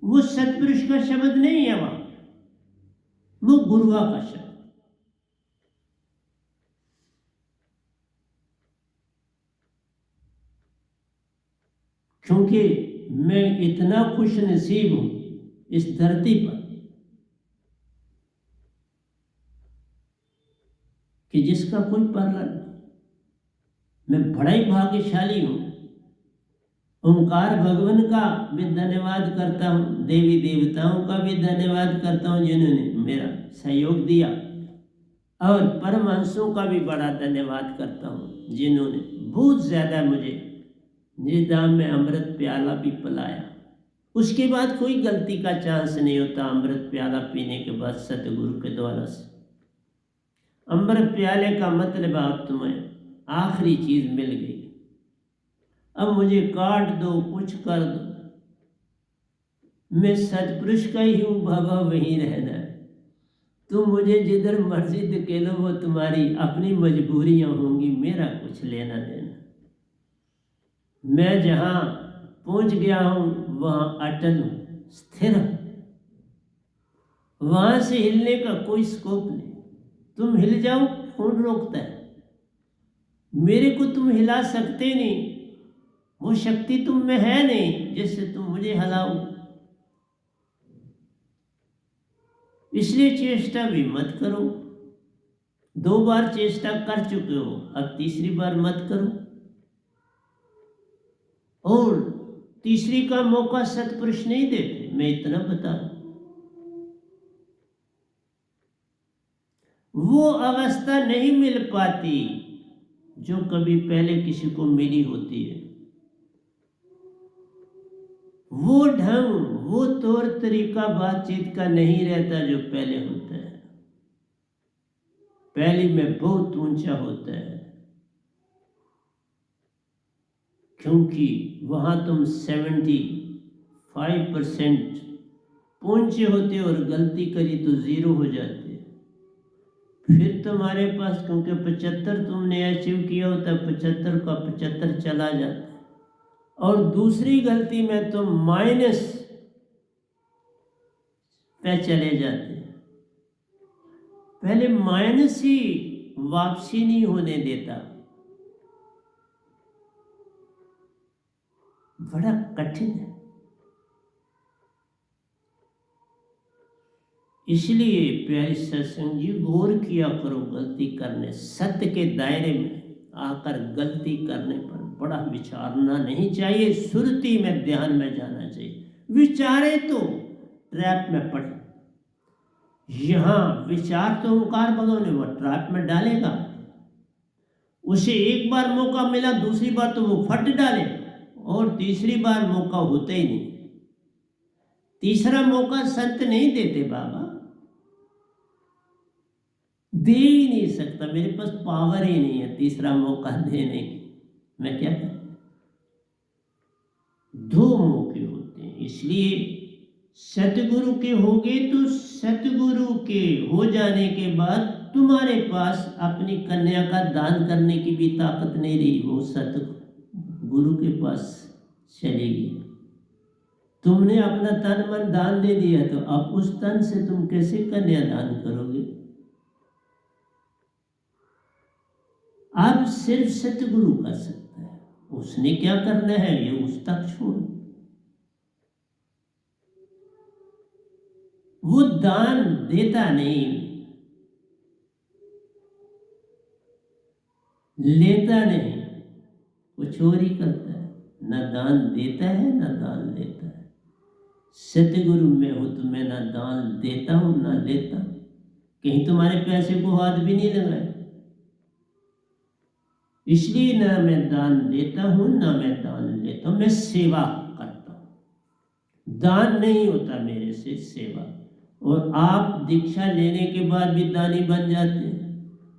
वो सतपुरुष का शब्द नहीं है, वहां वो गुरुआ का शब्द। क्योंकि मैं इतना खुश नसीब हूं इस धरती पर कि जिसका कोई पार्लर नहीं। मैं बड़ा ही भाग्यशाली हूं। ओंकार भगवान का भी धन्यवाद करता हूं, देवी देवताओं का भी धन्यवाद करता हूं जिन्होंने मेरा सहयोग दिया, और परमहंसों का भी बड़ा धन्यवाद करता हूं जिन्होंने बहुत ज़्यादा मुझे निदान में अमृत प्याला भी पिलाया। उसके बाद कोई गलती का चांस नहीं होता। अमृत प्याला पीने के बाद सतगुरु के द्वारा से अमृत प्याले का मतलब आप तुम्हें आखिरी चीज मिल गई, अब मुझे काट दो, कुछ कर दो, मैं सतपुरुष का ही हूँ बाबा, वहीं रहना है। तुम मुझे जिधर मर्जी धकेलो वो तुम्हारी अपनी मजबूरियां होंगी, मेरा कुछ लेना देना। मैं जहाँ पहुँच गया हूँ वहाँ अटल हूँ, स्थिर हूँ, वहाँ से हिलने का कोई स्कोप नहीं। तुम हिल जाओ कौन रोकता है? मेरे को तुम हिला सकते नहीं, वो शक्ति तुम में है नहीं जिससे तुम मुझे हिलाओ। इसलिए चेष्टा भी मत करो। 2 बार चेष्टा कर चुके हो, अब तीसरी बार मत करो। और तीसरी का मौका सतपुरुष नहीं देते, मैं इतना बता रहा हूं। वो अवस्था नहीं मिल पाती जो कभी पहले किसी को मिली होती है। वो ढंग, वो तौर तरीका बातचीत का नहीं रहता जो पहले होता है। पहले में बहुत ऊंचा होता है, क्योंकि वहां तुम 75% पहुंचे होते और गलती करी तो 0 हो जाते। फिर तुम्हारे पास, क्योंकि 75 तुमने अचीव किया होता, 75 का 75 चला जाता, और दूसरी गलती में तुम माइनस पे चले जाते। पहले माइनस ही वापसी नहीं होने देता, बड़ा कठिन है। इसलिए प्यारे सत्संग जी, गौर किया करो गलती करने, सत्य के दायरे में आकर गलती करने पर बड़ा विचारना नहीं चाहिए, सुरती में ध्यान में जाना चाहिए। विचारे तो ट्रैप में पड़े। यहाँ विचार तो ओंकार भगवान ने वो ट्रैप में डालेगा। उसे एक बार मौका मिला, दूसरी बार तो वो फट डाले, और तीसरी बार मौका होता ही नहीं। तीसरा मौका संत नहीं देते बाबा, दे ही नहीं सकता, मेरे पास पावर ही नहीं है तीसरा मौका देने की। मैं क्या करूं? 2 मौके होते हैं। इसलिए सतगुरु के होगे तो सतगुरु के हो जाने के बाद तुम्हारे पास अपनी कन्या का दान करने की भी ताकत नहीं रही, वो सतगुरु के पास चलेगी। तुमने अपना तन मन दान दे दिया, तो अब उस तन से तुम कैसे कन्या दान करोगे? अब सिर्फ सतगुरु कर सकता है, उसने क्या करना है ये उस तक छोड़ो। वो दान देता नहीं, लेता नहीं, वो चोरी करता है। ना दान देता है ना दान लेता है। सतगुरु में हो तो मैं ना दान देता हूं ना लेता, कहीं तुम्हारे पैसे को हाथ भी नहीं लगाए। इसलिए ना मैं दान देता हूं ना मैं दान लेता हूं, मैं सेवा करता हूं। दान नहीं होता मेरे से, सेवा। और आप दीक्षा लेने के बाद भी दानी बन जाते हैं,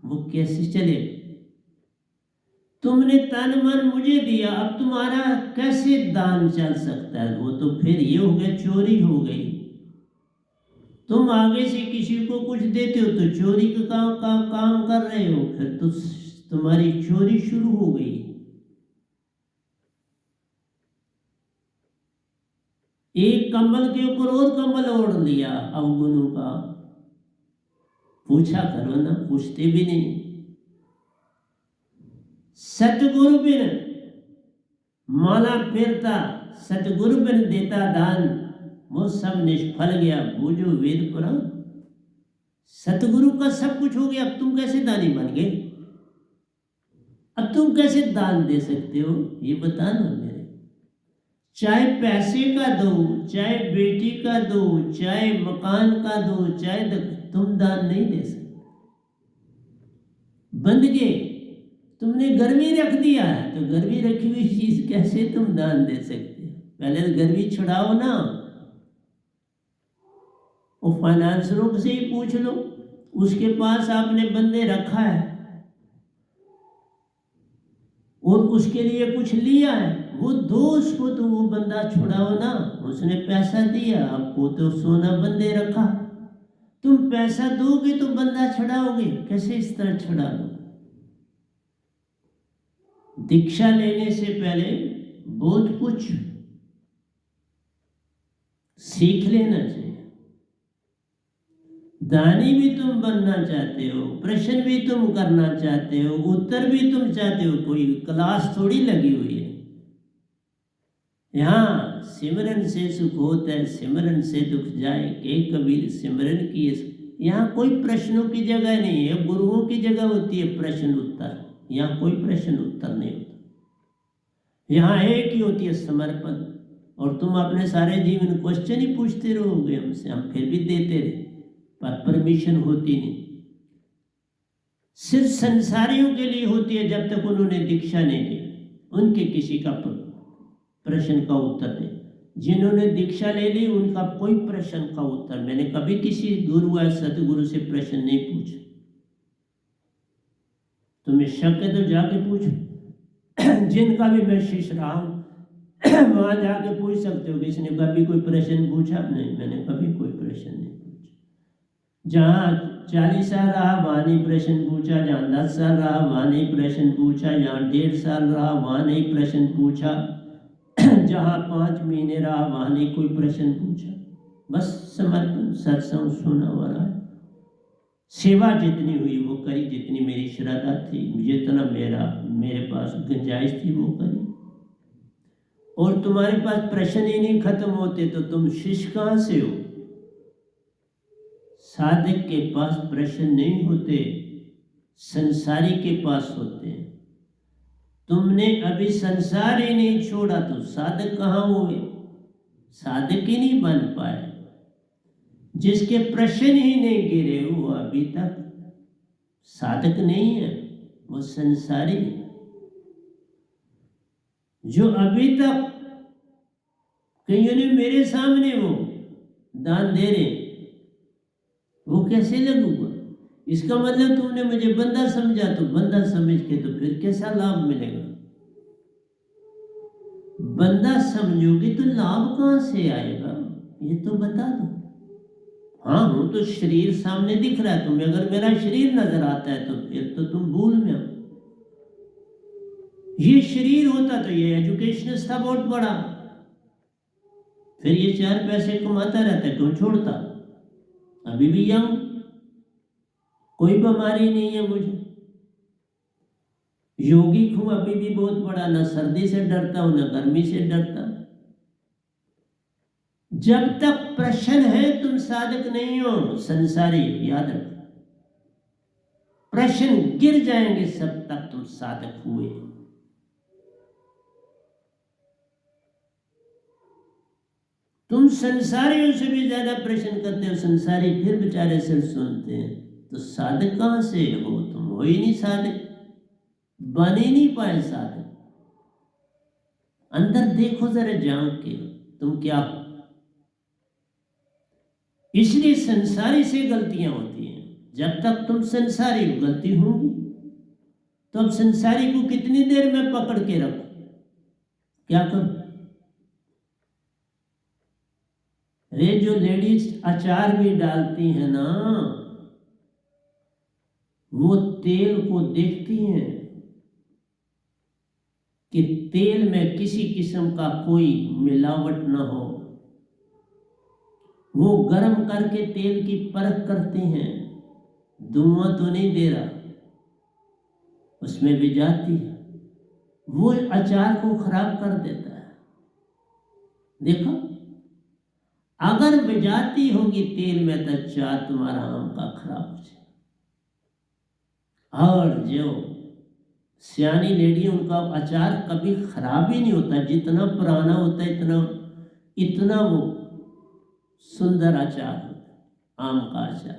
वो कैसे चले? तुमने तन मन मुझे दिया, अब तुम्हारा कैसे दान चल सकता है? वो तो फिर ये हो गया, चोरी हो गई। तुम आगे से किसी को कुछ देते हो तो चोरी का काम कर रहे हो, फिर तो तुम्हारी चोरी शुरू हो गई। एक कंबल के ऊपर और कंबल ओढ़ लिया अवगुणों का। पूछा करो ना, पूछते भी नहीं। सतगुरु बिन माला फेरता, सतगुरु बिन देता दान, वो सब निष्फल गया बूझो वेद पुराण। सतगुरु का सब कुछ हो गया, अब तुम कैसे दानी बन गए? अब तुम कैसे दान दे सकते हो, ये बता ना मेरे। चाहे पैसे का दो, चाहे बेटी का दो, चाहे मकान का दो, चाहे तुम दान नहीं दे सकते। बंद गए, तुमने गर्मी रख दिया है, तो गर्मी रखी हुई चीज कैसे तुम दान दे सकते हो? पहले तो गर्मी छुड़ाओ ना। वो फाइनेंसरों से ही पूछ लो, उसके पास आपने बंदे रखा है और उसके लिए कुछ लिया है, वो दो उसको, तो वो बंदा छुड़ाओ ना। उसने पैसा दिया आपको, तो सोना बंदे रखा। तुम पैसा दोगे तो बंदा छुड़ाओगे, कैसे इस तरह छुड़ा लो? दीक्षा लेने से पहले बहुत कुछ सीख लेना चाहिए। दानी भी तुम बनना चाहते हो, प्रश्न भी तुम करना चाहते हो, उत्तर भी तुम चाहते हो, कोई क्लास थोड़ी लगी हुई है। यहाँ सिमरन से सुख होता है, सिमरन से दुख जाए, के कबीर सिमरन की। यहाँ कोई प्रश्नों की जगह नहीं है, गुरुओं की जगह होती है प्रश्न उत्तर। यहाँ कोई प्रश्न उत्तर नहीं होता, यहाँ एक ही होती है समर्पण। और तुम अपने सारे जीवन क्वेश्चन ही पूछते रहोगे हमसे, हम फिर भी देते रहे, पर परमिशन होती नहीं। सिर्फ संसारियों के लिए होती है, जब तक उन्होंने दीक्षा नहीं ली, उनके किसी का प्रश्न का उत्तर नहीं। जिन्होंने दीक्षा ले ली उनका कोई प्रश्न का उत्तर, मैंने कभी किसी गुरु या सतगुरु से प्रश्न नहीं पूछा। तुम्हें शक है तो जाके पूछो। जिनका भी मैं शिष्य रहा हूं वहां जाके पूछ सकते हो, किसी ने कभी कोई प्रश्न पूछा? नहीं, मैंने कभी कोई प्रश्न नहीं पूछा। जहाँ 40 साल रहा वहां नहीं प्रश्न पूछा, जहाँ 10 साल रहा वहां नहीं प्रश्न पूछा, जहाँ 1.5 साल रहा वहां नहीं प्रश्न पूछा, जहाँ 5 महीने रहा वहां नहीं कोई प्रश्न पूछा। बस समर्पण, सत्संग सुना हुआ रहा। सेवा जितनी हुई वो करी, जितनी मेरी श्रद्धा थी, जितना मेरे पास गुंजाइश थी वो करी। और तुम्हारे पास प्रश्न ही नहीं खत्म होते तो तुम शिष्य कहां से हो? साधक के पास प्रश्न नहीं होते, संसारी के पास होते हैं। तुमने अभी संसार ही नहीं छोड़ा तो साधक कहां हुए? साधक ही नहीं बन पाए। जिसके प्रश्न ही नहीं गिरे वो अभी तक साधक नहीं है, वो संसारी है। जो अभी तक कईयों ने मेरे सामने वो दान दे रहे, वो कैसे लगूंगा? इसका मतलब तुमने मुझे बंदा समझा, तो बंदा समझ के तो फिर कैसा लाभ मिलेगा? बंदा समझोगे तो लाभ कहां से आएगा, ये तो बता दो। हाँ, हूं तो शरीर सामने दिख रहा है तुम्हें, अगर मेरा शरीर नजर आता है तो फिर तो तुम भूल में हो। ये शरीर होता तो ये एजुकेशनिस्ट था बहुत बड़ा, फिर ये 4 पैसे कमाता रहता, क्यों छोड़ता? अभी भी यंग, कोई बीमारी नहीं है मुझे, योगिक हूं अभी भी बहुत बड़ा, ना सर्दी से डरता हूं ना गर्मी से डरता। जब तक प्रश्न है तुम साधक नहीं हो, संसारी, याद रखो। प्रश्न गिर जाएंगे सब तक तुम साधक हुए। तुम संसारियों से भी ज्यादा प्रश्न करते हो, संसारी फिर बेचारे सिर सुनते हैं, तो साधक कहां से हो? तुम हो ही नहीं साधक। बन ही नहीं पाए साधक। अंदर देखो जरा झांक के, तुम क्या हो। इसलिए संसारी से गलतियां होती हैं। जब तक तुम संसारी हो गलती होगी, तो अब संसारी को कितनी देर में पकड़ के रखो, क्या करो। अरे जो लेडीज अचार भी डालती हैं ना, वो तेल को देखती हैं कि तेल में किसी किस्म का कोई मिलावट ना हो। वो गर्म करके तेल की परख करते हैं, धुआं तो नहीं दे रहा, उसमें भी जाती है, वो अचार को खराब कर देता है। देखो, अगर विजाती होगी तेल में तो अचार तुम्हारा आम का खराब हो जाए। और जो सियानी लेडी, उनका अचार कभी खराब ही नहीं होता। जितना पुराना होता है इतना वो सुंदर अचार होता है, आम का अचार।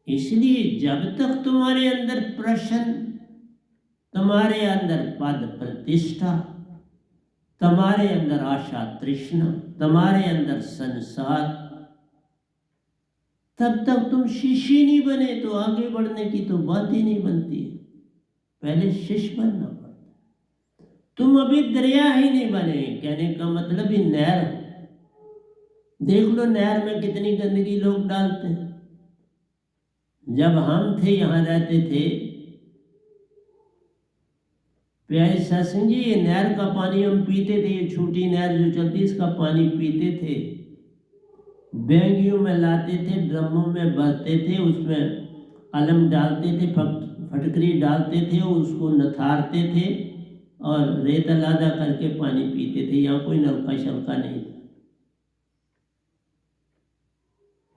इसलिए जब तक तुम्हारे अंदर प्रश्न, तुम्हारे अंदर पद प्रतिष्ठा, तुम्हारे अंदर आशा तृष्णा, तुम्हारे अंदर संसार, तब तक तुम शिष्य नहीं बने तो आगे बढ़ने की तो बात ही नहीं बनती है। पहले शिष्य बनना पड़ता। तुम अभी दरिया ही नहीं बने, कहने का मतलब ही नहर हो। देख लो नहर में कितनी गंदगी लोग डालते हैं। जब हम थे, यहाँ रहते थे, प्यारे सत्संग जी, ये नहर का पानी हम पीते थे। ये छोटी नहर जो चलती, इसका पानी पीते थे, बैंगियों में लाते थे, ड्रमों में भरते थे, उसमें अलम डालते थे, फटकरी डालते थे, उसको नथारते थे और रेत लादा करके पानी पीते थे। यहाँ कोई नलका शलका नहीं था,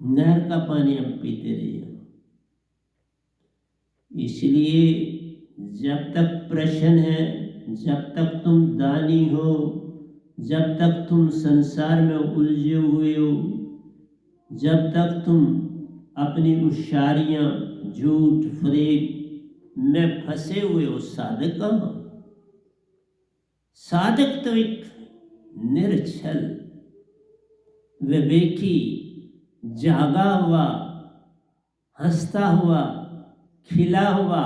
नहर का पानी हम पीते रहे। इसलिए जब तक प्रश्न है, जब तक तुम दानी हो, जब तक तुम संसार में उलझे हुए हो, जब तक तुम अपनी उशारियां, झूठ फरेब में फंसे हुए हो, साधक कहाँ। साधक तो एक निर्छल, विवेकी, जागा हुआ, हंसता हुआ, खिला हुआ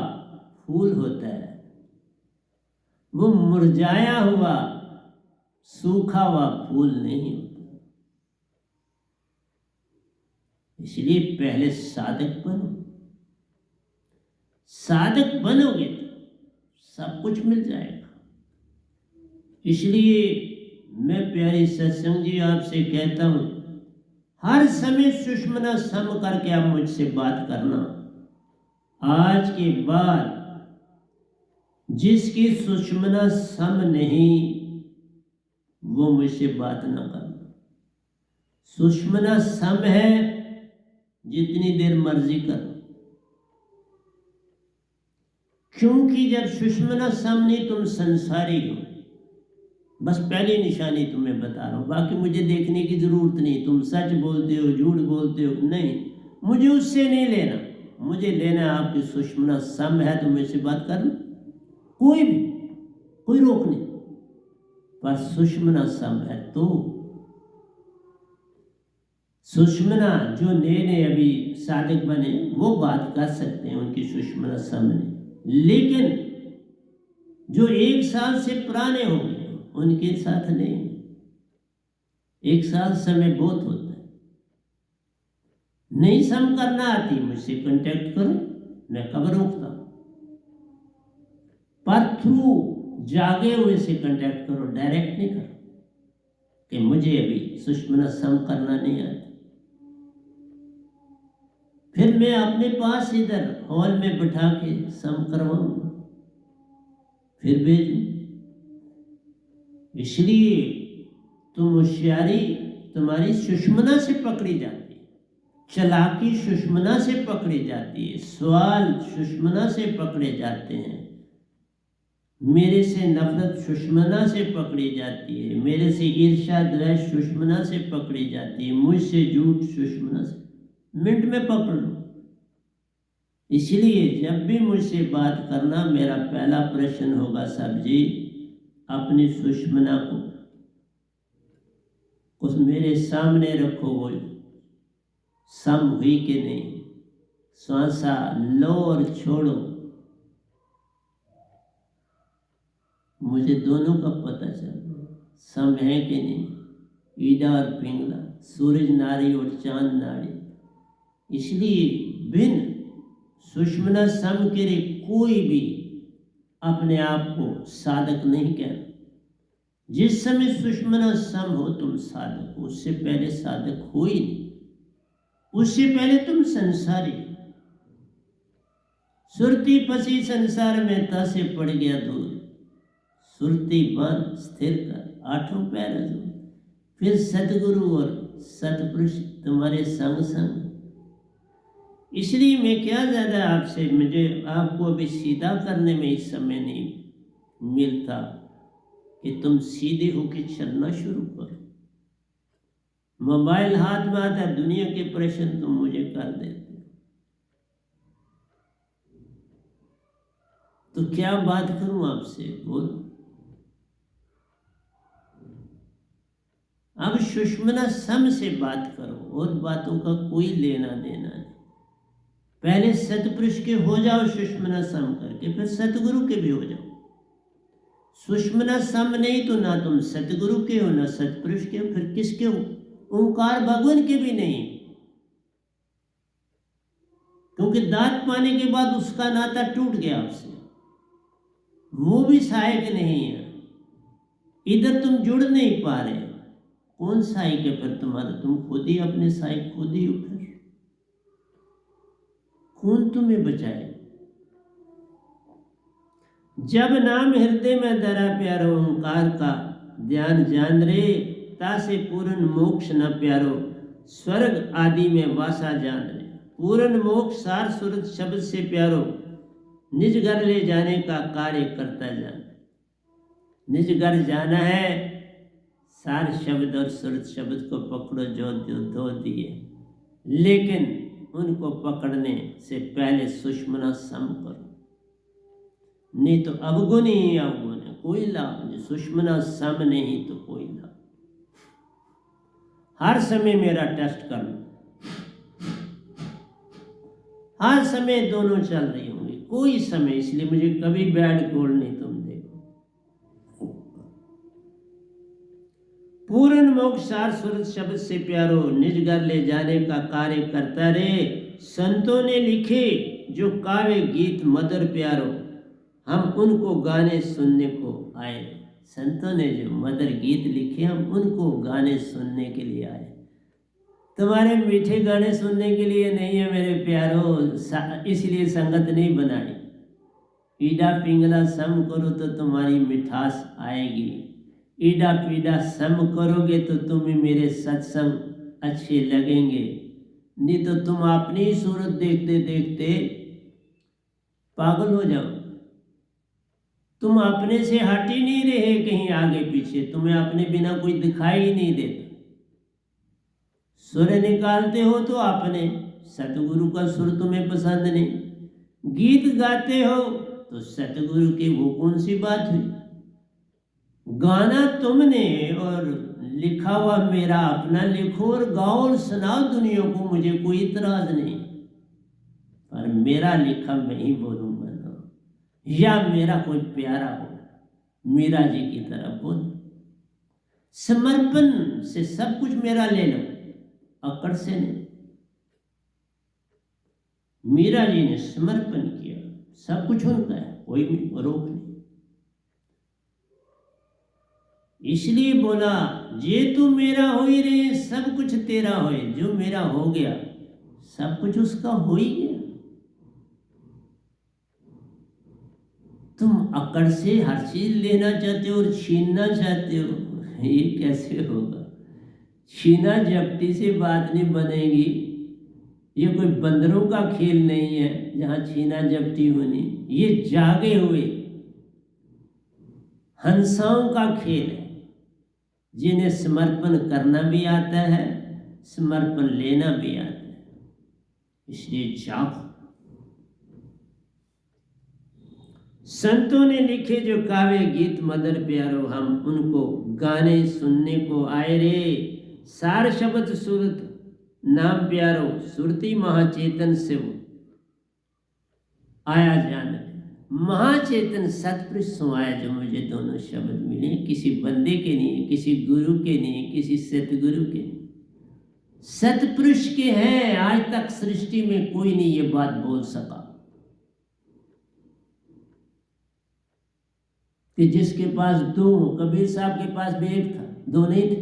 फूल होता है। वो मुरझाया हुआ, सूखा हुआ फूल नहीं होता। इसलिए पहले साधक बनो। साधक बनोगे तो सब कुछ मिल जाएगा। इसलिए मैं प्यारे सत्संग जी आपसे कहता हूं, हर समय सुषमना सम करके आप मुझसे बात करना। आज के बाद जिसकी सुषमना सम नहीं, वो मुझसे बात ना करना। सुषमना सम है, जितनी देर मर्जी करो। क्योंकि जब सुषमना सम नहीं, तुम संसारी हो। बस पहली निशानी तुम्हें बता रहा हूं, बाकी मुझे देखने की जरूरत नहीं। तुम सच बोलते हो, झूठ बोलते हो, नहीं, मुझे उससे नहीं लेना। मुझे लेना आपकी सुषमना सम है तो मुझसे बात करना, कोई रोक नहीं। पर सुषमना सम है तो सुषमना, जो नए अभी साधक बने, वो बात कर सकते हैं, उनकी सुषमना सम नहीं। लेकिन जो 1 साल से पुराने हो गए, उनके साथ नहीं। 1 साल समय बहुत होता है। नहीं सम करना आती, मुझसे कांटेक्ट करो, मैं कब रोकता। पर थ्रू जागे हुए से कांटेक्ट करो, डायरेक्ट नहीं करो कि मुझे अभी सुषमना सम करना नहीं आता। फिर मैं अपने पास इधर हॉल में बिठा के सम करवाऊंगा, फिर भेजूं। इसलिए तुम होशियारी तुम्हारी सुषमना से पकड़ी जाती है, चालाकी सुषमना से पकड़ी जाती है, सवाल सुषमना से पकड़े जाते हैं, मेरे से नफरत सुषमना से पकड़ी जाती है, मेरे से ईर्ष्या द्वेष सुषमना से पकड़ी जाती है, मुझसे झूठ सुषमना से। मिनट में पकड़ लो। इसलिए जब भी मुझसे बात करना, मेरा पहला प्रश्न होगा, साहब जी अपनी सुषमना को उस मेरे सामने रखो, वो सम हुई कि नहीं, श्वासा लो और छोड़ो, मुझे दोनों का पता चल सम है कि नहीं, ईडा और पिंगला, सूरज नाड़ी और चांद नाड़ी। इसलिए बिन सुषमना सम के कोई भी अपने आप को साधक नहीं कहना। जिस समय सुषमना सम हो तुम साधक हो, उससे पहले साधक हो ही नहीं, उससे पहले तुम संसारी। सुरती फंसी संसार में तसे पड़ गया दूर, सुरती बन स्थिर कर आठों पैर हजूर। फिर सतगुरु और सतपुरुष तुम्हारे संग संग। इसलिए मैं क्या ज़्यादा आपसे, मुझे आपको अभी सीधा करने में इस समय नहीं मिलता कि तुम सीधे होके चलना शुरू करो। मोबाइल हाथ में आता है, दुनिया के प्रश्न तुम मुझे कर देते हो, तो क्या बात करूं आपसे, बोलो। अब सुषमना सम से बात करो और बातों का कोई लेना देना नहीं। पहले सतपुरुष के हो जाओ सुषमना सम करके, फिर सतगुरु के भी हो जाओ। सुषमना सम नहीं तो ना तुम सतगुरु के हो ना सतपुरुष के हो, फिर किसके हो? ओंकार भगवान के भी नहीं, क्योंकि दात पाने के बाद उसका नाता टूट गया आपसे, वो भी सहायक नहीं है। इधर तुम जुड़ नहीं पा रहे, कौन सहायक है फिर तुम्हारा? तुम खुद ही अपने सहायक खुद ही हो, फिर कौन तुम्हें बचाए? जब नाम हृदय में धरा प्यारो, ओंकार का ध्यान जान रे, तासे पूर्ण मोक्ष न प्यारो, स्वर्ग आदि में वासा जान रे। पूर्ण मोक्ष सार सुरत शब्द से प्यारो, निज घर ले जाने का कार्य करता जान। निज घर जाना है, सार शब्द और सुरत शब्द को पकड़ो जो दो दिए, लेकिन उनको पकड़ने से पहले सुषमना सम करो, नहीं तो अवगुण ही अवगुण है, कोई लाभ नहीं। सुषमना सम नहीं तो कोई लाभ। हर समय मेरा टेस्ट करना, हर समय दोनों चल रही होंगी, कोई समय, इसलिए मुझे कभी बैड कॉल नहीं तुम देखो। पूर्ण मोक्ष सार सुरत शब्द से प्यारो, निज घर ले जाने का कार्य करता रे। संतों ने लिखे जो काव्य गीत मधुर प्यारो, हम उनको गाने सुनने को आए। संतों ने जो मधुर गीत लिखे, हम उनको गाने सुनने के लिए आए। तुम्हारे मीठे गाने सुनने के लिए नहीं है मेरे प्यारो, इसलिए संगत नहीं बनाई। ईडा पिंगला सम करो तो तुम्हारी मिठास आएगी, ईडा पीडा सम करोगे तो तुम्हें मेरे सत्संग अच्छे लगेंगे। नहीं तो तुम अपनी ही सूरत देखते देखते पागल हो जाओ। तुम अपने से हट ही नहीं रहे कहीं आगे पीछे, तुम्हें अपने बिना कोई दिखाई ही नहीं देता। सुर निकालते हो तो अपने, सतगुरु का सुर तुम्हें पसंद नहीं। गीत गाते हो तो सतगुरु की वो कौन सी बात हुई? गाना तुमने और लिखा हुआ मेरा अपना लिखो और गाओ और सुनाओ दुनिया को, मुझे कोई इतराज नहीं। पर मेरा लिखा मैं ही बोलूंगा ना, या मेरा कोई प्यारा हो, मीरा जी की तरह बोल। समर्पण से सब कुछ मेरा ले लो, अकड़ से नहीं। मीरा जी ने समर्पण किया, सब कुछ उनका है, कोई रोक नहीं। इसलिए बोला, जे तू मेरा हो ही रहे, सब कुछ तेरा होए। जो मेरा हो गया सब कुछ उसका हो ही गया। तुम अकड़ से हर चीज लेना चाहते हो और छीनना चाहते हो, ये कैसे होगा? छीना झपटी से बात नहीं बनेगी। ये कोई बंदरों का खेल नहीं है जहां छीना झपटी होनी, ये जागे हुए हंसाओं का खेल है, जिन्हें समर्पण करना भी आता है, समर्पण लेना भी आता है। इसलिए जागो, संतों ने लिखे जो काव्य गीत मदर प्यारो, हम उनको गाने सुनने को आए रे। सार शब्द सुरत नाम प्यारो, सुरती महाचेतन शिव आया जान। महाचेतन सतपुरुष सो आया जो मुझे दोनों शब्द मिले, किसी बंदे के नहीं, किसी गुरु के नहीं, किसी सतगुरु के नहीं, सतपुरुष के हैं। आज तक सृष्टि में कोई नहीं ये बात बोल सका कि जिसके पास दो, कबीर साहब के पास भी एक था, दो नहीं थे।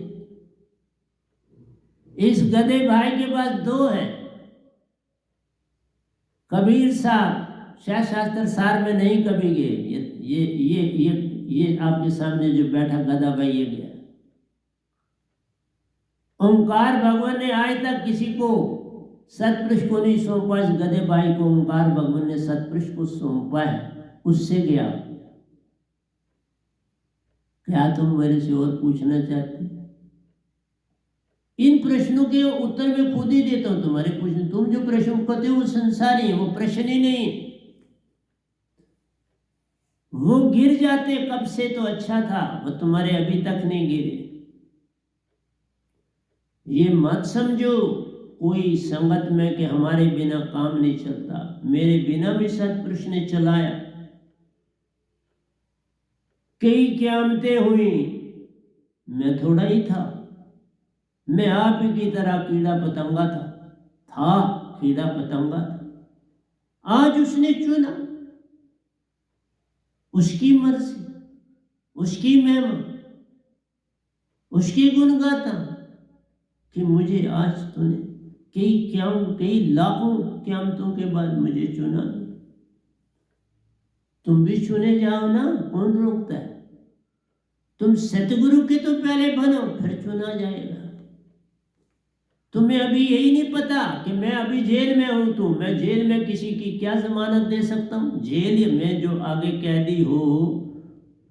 इस गधे भाई के पास दो है। कबीर साहब शाह शास्त्र सार में नहीं कभी गए। ये आपके सामने जो बैठा गधा भाई ये गया। ओंकार भगवान ने आज तक किसी को सतपुरुष को नहीं सौंपा, इस गधे भाई को ओंकार भगवान ने सतपुरुष को सौंपा है, उससे गया। क्या तुम मेरे से और पूछना चाहते? इन प्रश्नों के उत्तर मैं खुद ही देता हूं। तुम्हारे प्रश्न, तुम जो प्रश्न करते हो वो संसारी है, वो प्रश्न ही नहीं। वो गिर जाते कब से तो अच्छा था, वो तुम्हारे अभी तक नहीं गिरे। ये मत समझो कोई संगत में कि हमारे बिना काम नहीं चलता। मेरे बिना भी सतपुरुष ने चलाया। कई क़यामतें हुई, मैं थोड़ा ही था। मैं आप ही की तरह कीड़ा पतंगा था कीड़ा पतंगा था। आज उसने चुना, उसकी मर्जी, उसकी महिमा, उसकी गुण गाता कि मुझे आज तूने कई लाखों क़यामतों के बाद मुझे चुना। तुम भी चुने जाओ ना, कौन रोकता है? तुम सतगुरु के तो पहले बनो, फिर चुना जाएगा। तुम्हें अभी यही नहीं पता कि मैं अभी जेल में हूं। तो मैं जेल में किसी की क्या जमानत दे सकता हूं? जेल में जो आगे कैदी हो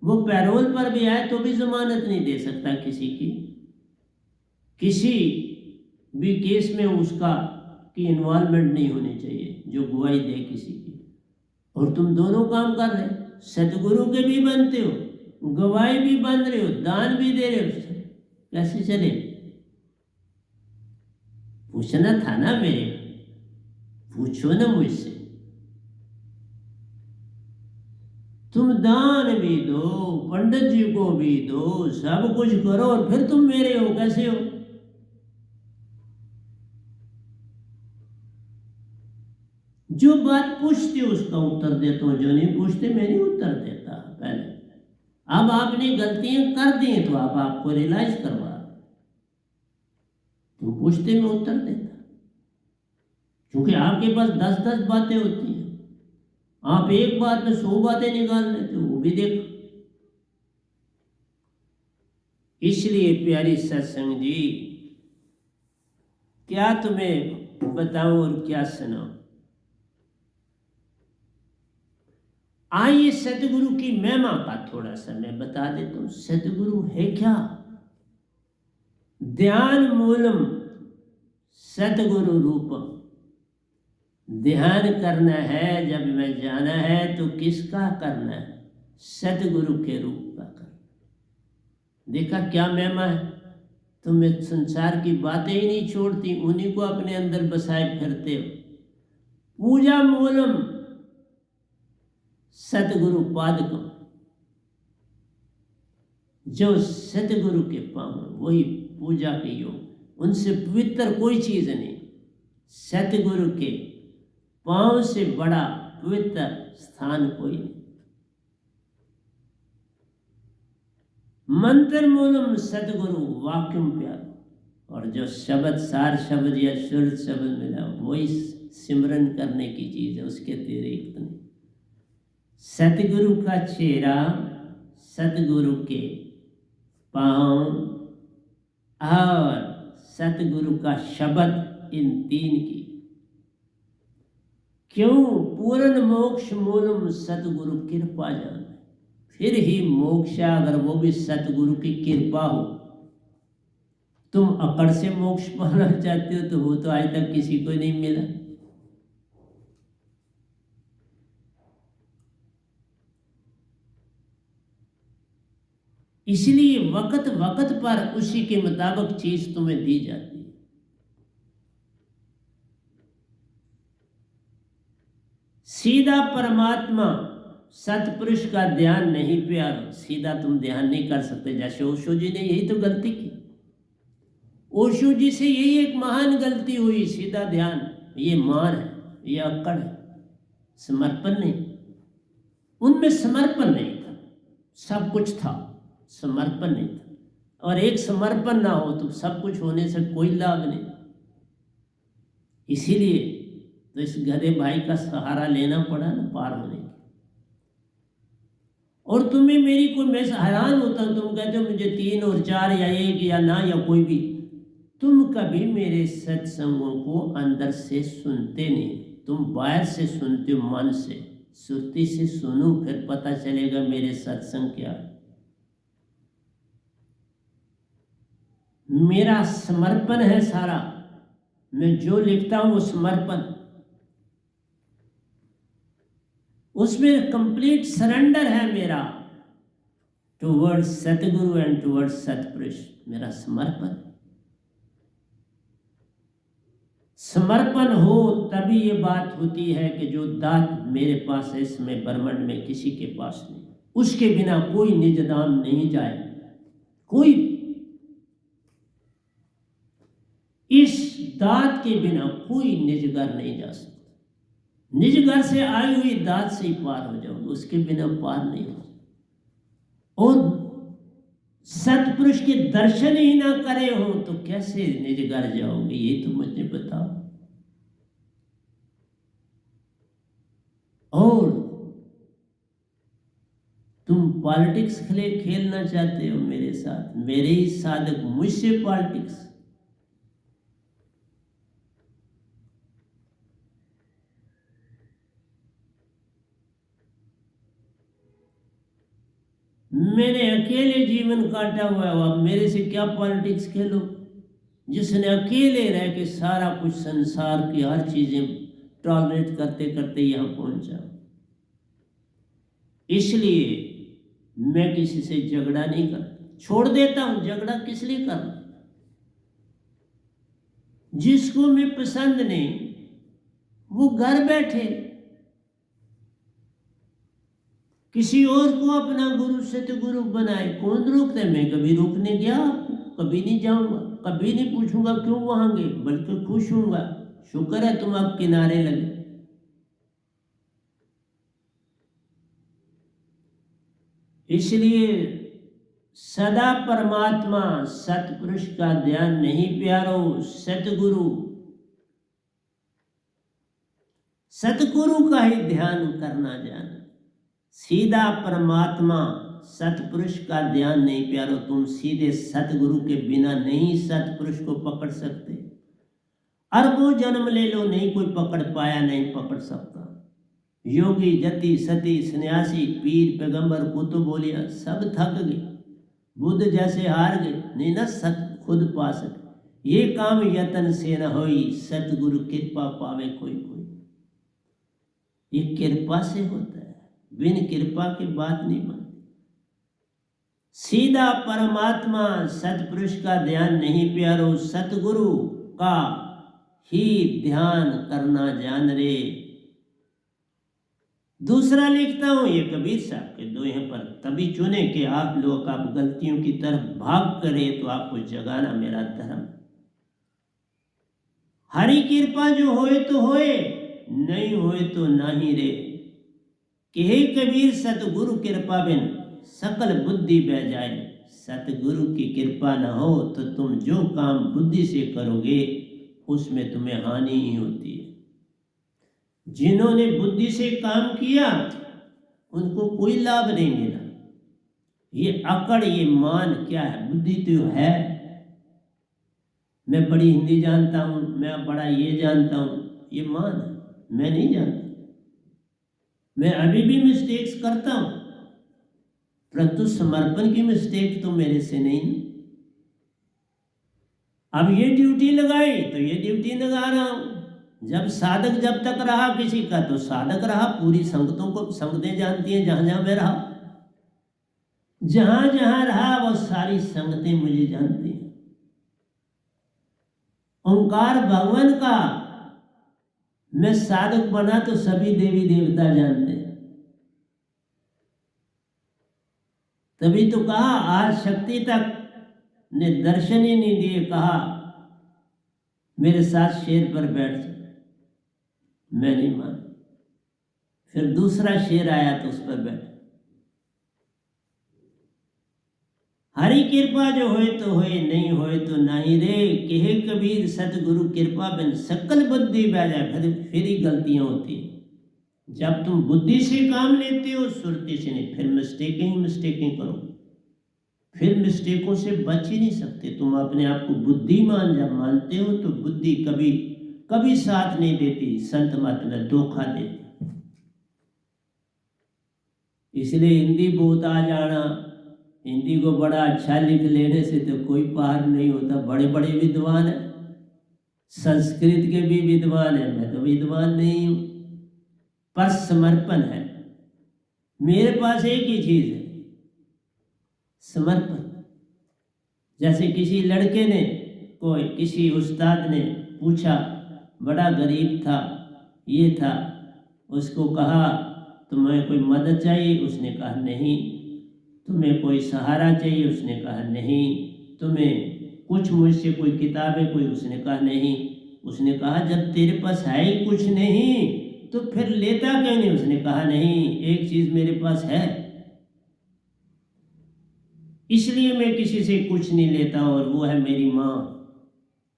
वो पैरोल पर भी आए तो भी जमानत नहीं दे सकता किसी की। किसी भी केस में उसका की इन्वॉल्वमेंट नहीं होनी चाहिए जो गवाही दे किसी की। और तुम दोनों काम कर रहे, सतगुरु के भी बनते हो, गवाही भी बन रहे हो, दान भी दे रहे हो। कैसे चले? पूछना था ना मेरे, पूछो ना मुझसे। तुम दान भी दो, पंडित जी को भी दो, सब कुछ करो और फिर तुम मेरे हो। कैसे हो? जो बात पूछते हो उसका उत्तर देता हूं, जो नहीं पूछते मैं नहीं उत्तर देता। पहले अब आपने गलतियां कर दी तो आप आपको रियलाइज करवा। तुम पूछते मैं उत्तर देता, क्योंकि आपके पास 10-10 बातें होती हैं। आप एक बात में 100 बातें निकाल लेते हो, वो भी देखो। इसलिए प्यारी सत्संग जी, क्या तुम्हें बताऊं और क्या सुनाऊं। आइए सतगुरु की महिमा का थोड़ा सा मैं बता देता हूं। सतगुरु है क्या? ध्यान मूलम सतगुरु रूपम। ध्यान करना है जब मैं जाना है तो किसका करना है? सतगुरु के रूप का करना। देखा क्या महिमा है? तुम्हें संसार की बातें ही नहीं छोड़ती, उन्हीं को अपने अंदर बसाए फिरते हो। पूजा मूलम सतगुरु पादकम। जो सतगुरु के पांव वही पूजा के योग। उनसे पवित्र कोई चीज नहीं। सतगुरु के पांव से बड़ा पवित्र स्थान कोई नहीं। मंत्र मूलम सतगुरु वाक्यम प्यार। और जो शब्द सार शब्द या शुद्ध शब्द मिला वही सिमरन करने की चीज है, उसके अतिरिक्त नहीं। सतगुरु का चेहरा, सतगुरु के पांव और सतगुरु का शब्द, इन तीन की। क्यों? पूर्ण मोक्ष मूलम सतगुरु कृपा जान। फिर ही मोक्ष, अगर वो भी सतगुरु की कृपा हो। तुम अकड़ से मोक्ष पाना चाहते हो तो वो तो आज तक किसी को नहीं मिला। इसलिए वक्त वक्त पर उसी के मुताबिक चीज तुम्हें दी जाती है। सीधा परमात्मा सतपुरुष का ध्यान नहीं प्यारो, सीधा तुम ध्यान नहीं कर सकते। जैसे ओशो जी ने यही तो गलती की। ओशो जी से यही एक महान गलती हुई, सीधा ध्यान। ये मान है, ये अक्कड़ है, समर्पण नहीं। उनमें समर्पण नहीं था, सब कुछ था, समर्पण नहीं था। और एक समर्पण ना हो तो सब कुछ होने से कोई लाभ नहीं। इसीलिए तो इस गधे भाई का सहारा लेना पड़ा ना पार होने के। और तुम्हें मेरी कोई, मैं हैरान होता हूं, तुम कहते हो मुझे 3 और 4 या 1 या ना या कोई भी, तुम कभी मेरे सत्संगों को अंदर से सुनते नहीं। तुम बाहर से सुनते हो, मन से, सुरती से सुनो, फिर पता चलेगा मेरे सत्संग क्या है। मेरा समर्पण है सारा, मैं जो लिखता हूं वो समर्पण, उसमें कंप्लीट सरेंडर है मेरा टुवर्ड्स सतगुरु एंड टुवर्ड्स सतपुरुष। मेरा समर्पण, समर्पण हो तभी ये बात होती है कि जो दात मेरे पास है इसमें ब्रह्मांड में किसी के पास नहीं। उसके बिना कोई निज धाम नहीं जाए, कोई इस दात के बिना कोई निज घर नहीं जा सकता। निज घर से आई हुई दात से ही पार हो जाओगे, उसके बिना पार नहीं हो। और सतपुरुष के दर्शन ही ना करे हो तो कैसे निज घर जाओगे, ये तो मुझे बताओ। और तुम पॉलिटिक्स खेलना चाहते हो मेरे साथ, मेरे ही साधक मुझसे पॉलिटिक्स। मैंने अकेले जीवन काटा हुआ है, अब मेरे से क्या पॉलिटिक्स खेलो। जिसने अकेले रह के सारा कुछ संसार की हर चीजें टॉलरेट करते करते यहां पहुंचा, इसलिए मैं किसी से झगड़ा नहीं करता, छोड़ देता हूं। झगड़ा किस लिए करना? जिसको मैं पसंद नहीं वो घर बैठे किसी और को अपना गुरु सतगुरु बनाए, कौन रोकता है? मैं कभी रोकने गया आपको? कभी नहीं जाऊंगा, कभी नहीं पूछूंगा क्यों वहां गए, बल्कि खुश हूंगा, शुक्र है तुम अब किनारे लगे। इसलिए सदा परमात्मा सतपुरुष का ध्यान नहीं प्यारो, सतगुरु सतगुरु का ही ध्यान करना जाना। सीधा परमात्मा सतपुरुष का ध्यान नहीं प्यारो, तुम सीधे सतगुरु के बिना नहीं सतपुरुष को पकड़ सकते। अरबों जन्म ले लो, नहीं कोई पकड़ पाया, नहीं पकड़ सकता। योगी जति सती सन्यासी पीर पैगंबर कुतुब बोलिया सब थक गए, बुद्ध जैसे हार गए, नहीं ना सत खुद पा सके। ये काम यतन से न होई, सतगुरु कृपा पावे कोई कोई। ये कृपा से होता है, बिन कृपा की बात नहीं बनती। सीधा परमात्मा सतपुरुष का ध्यान नहीं प्यारो, सतगुरु का ही ध्यान करना जान रे। दूसरा लिखता हूं, ये कबीर साहब के दोहे पर तभी चुने कि आप लोग आप गलतियों की तरफ भाग करें तो आपको जगाना मेरा धर्म। हरि कृपा जो होए तो होए, नहीं होए तो नहीं रे। कि हे कबीर सतगुरु कृपा बिन सकल बुद्धि बह जाए। सतगुरु की कृपा न हो तो तुम जो काम बुद्धि से करोगे उसमें तुम्हें हानि ही होती है। जिन्होंने बुद्धि से काम किया उनको कोई लाभ नहीं मिला। ये अकड़, ये मान क्या है? बुद्धि तो है, मैं बड़ी हिंदी जानता हूं, मैं बड़ा ये जानता हूं, ये मान है। मैं नहीं जानता, मैं अभी भी मिस्टेक्स करता हूं, परंतु समर्पण की मिस्टेक तो मेरे से नहीं। अब ये ड्यूटी लगाई तो ये ड्यूटी लगा रहा हूं। जब साधक जब तक रहा किसी का तो साधक रहा, पूरी संगतों को संगतें जानती हैं जहां जहां मैं रहा। जहां जहां रहा वो सारी संगतें मुझे जानती हैं। ओंकार भगवान का मैं साधक बना तो सभी देवी देवता जानते हैं। तभी तो कहा आज शक्ति तक ने दर्शन ही नहीं दिए, कहा मेरे साथ शेर पर बैठ जा, मैं नहीं मान। फिर दूसरा शेर आया तो उस पर बैठ। हरि कृपा जो होए तो होए, नहीं होए तो नहीं रे। कहे कबीर सतगुरु कृपा बिन सकल बुद्धि बह जाए। फिर ही गलतियां होती हैं। जब तुम बुद्धि से काम लेते हो, सुरती से नहीं, फिर मिस्टेकिंग करो, फिर मिस्टेकों से बच ही नहीं सकते। तुम अपने आप को बुद्धिमान जब मानते हो तो बुद्धि कभी कभी साथ नहीं देती, संत मत में धोखा देती। इसलिए हिंदी बहुत आ जाना, हिंदी को बड़ा अच्छा लिख लेने से तो कोई पार नहीं होता। बड़े बड़े विद्वान हैं, संस्कृत के भी विद्वान हैं, मैं तो विद्वान नहीं हूं, पर समर्पण है। मेरे पास एक ही चीज है, समर्पण। जैसे किसी लड़के ने कोई किसी उस्ताद ने पूछा, बड़ा गरीब था, ये था, उसको कहा तुम्हें कोई मदद चाहिए? उसने कहा नहीं। तुम्हें कोई सहारा चाहिए? उसने कहा नहीं। तुम्हें कुछ मुझसे कोई किताबें कोई? उसने कहा नहीं। उसने कहा जब तेरे पास है ही कुछ नहीं तो फिर लेता क्यों नहीं? उसने कहा नहीं, एक चीज मेरे पास है, इसलिए मैं किसी से कुछ नहीं लेता, और वो है मेरी माँ।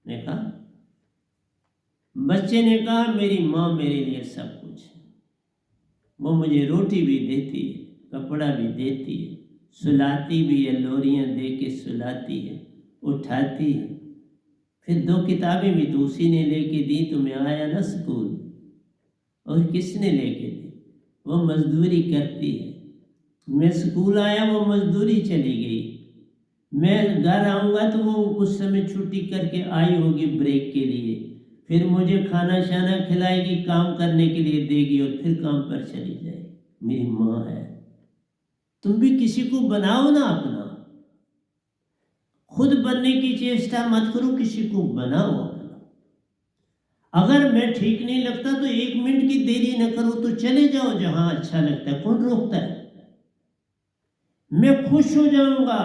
ने कहा, बच्चे ने कहा मेरी माँ मेरे लिए सब कुछ है। वो मुझे रोटी भी देती है, कपड़ा भी देती है, सुलाती भी है, लोरियां दे के सुलाती है, उठाती है। फिर 2 किताबें भी तो उसी ने लेके दी। तो मैं आया ना स्कूल, और किसने लेके दी? वो मजदूरी करती है। मैं स्कूल आया, वो मजदूरी चली गई। मैं घर आऊँगा तो वो उस समय छुट्टी करके आई होगी ब्रेक के लिए, फिर मुझे खाना शाना खिलाएगी, काम करने के लिए देगी, और फिर काम पर चली जाएगी। मेरी माँ है। तुम भी किसी को बनाओ ना अपना, खुद बनने की चेष्टा मत करो, किसी को बनाओ अपना। अगर मैं ठीक नहीं लगता तो 1 मिनट की देरी न करो, तो चले जाओ जहां अच्छा लगता है, कौन रोकता है? मैं खुश हो जाऊंगा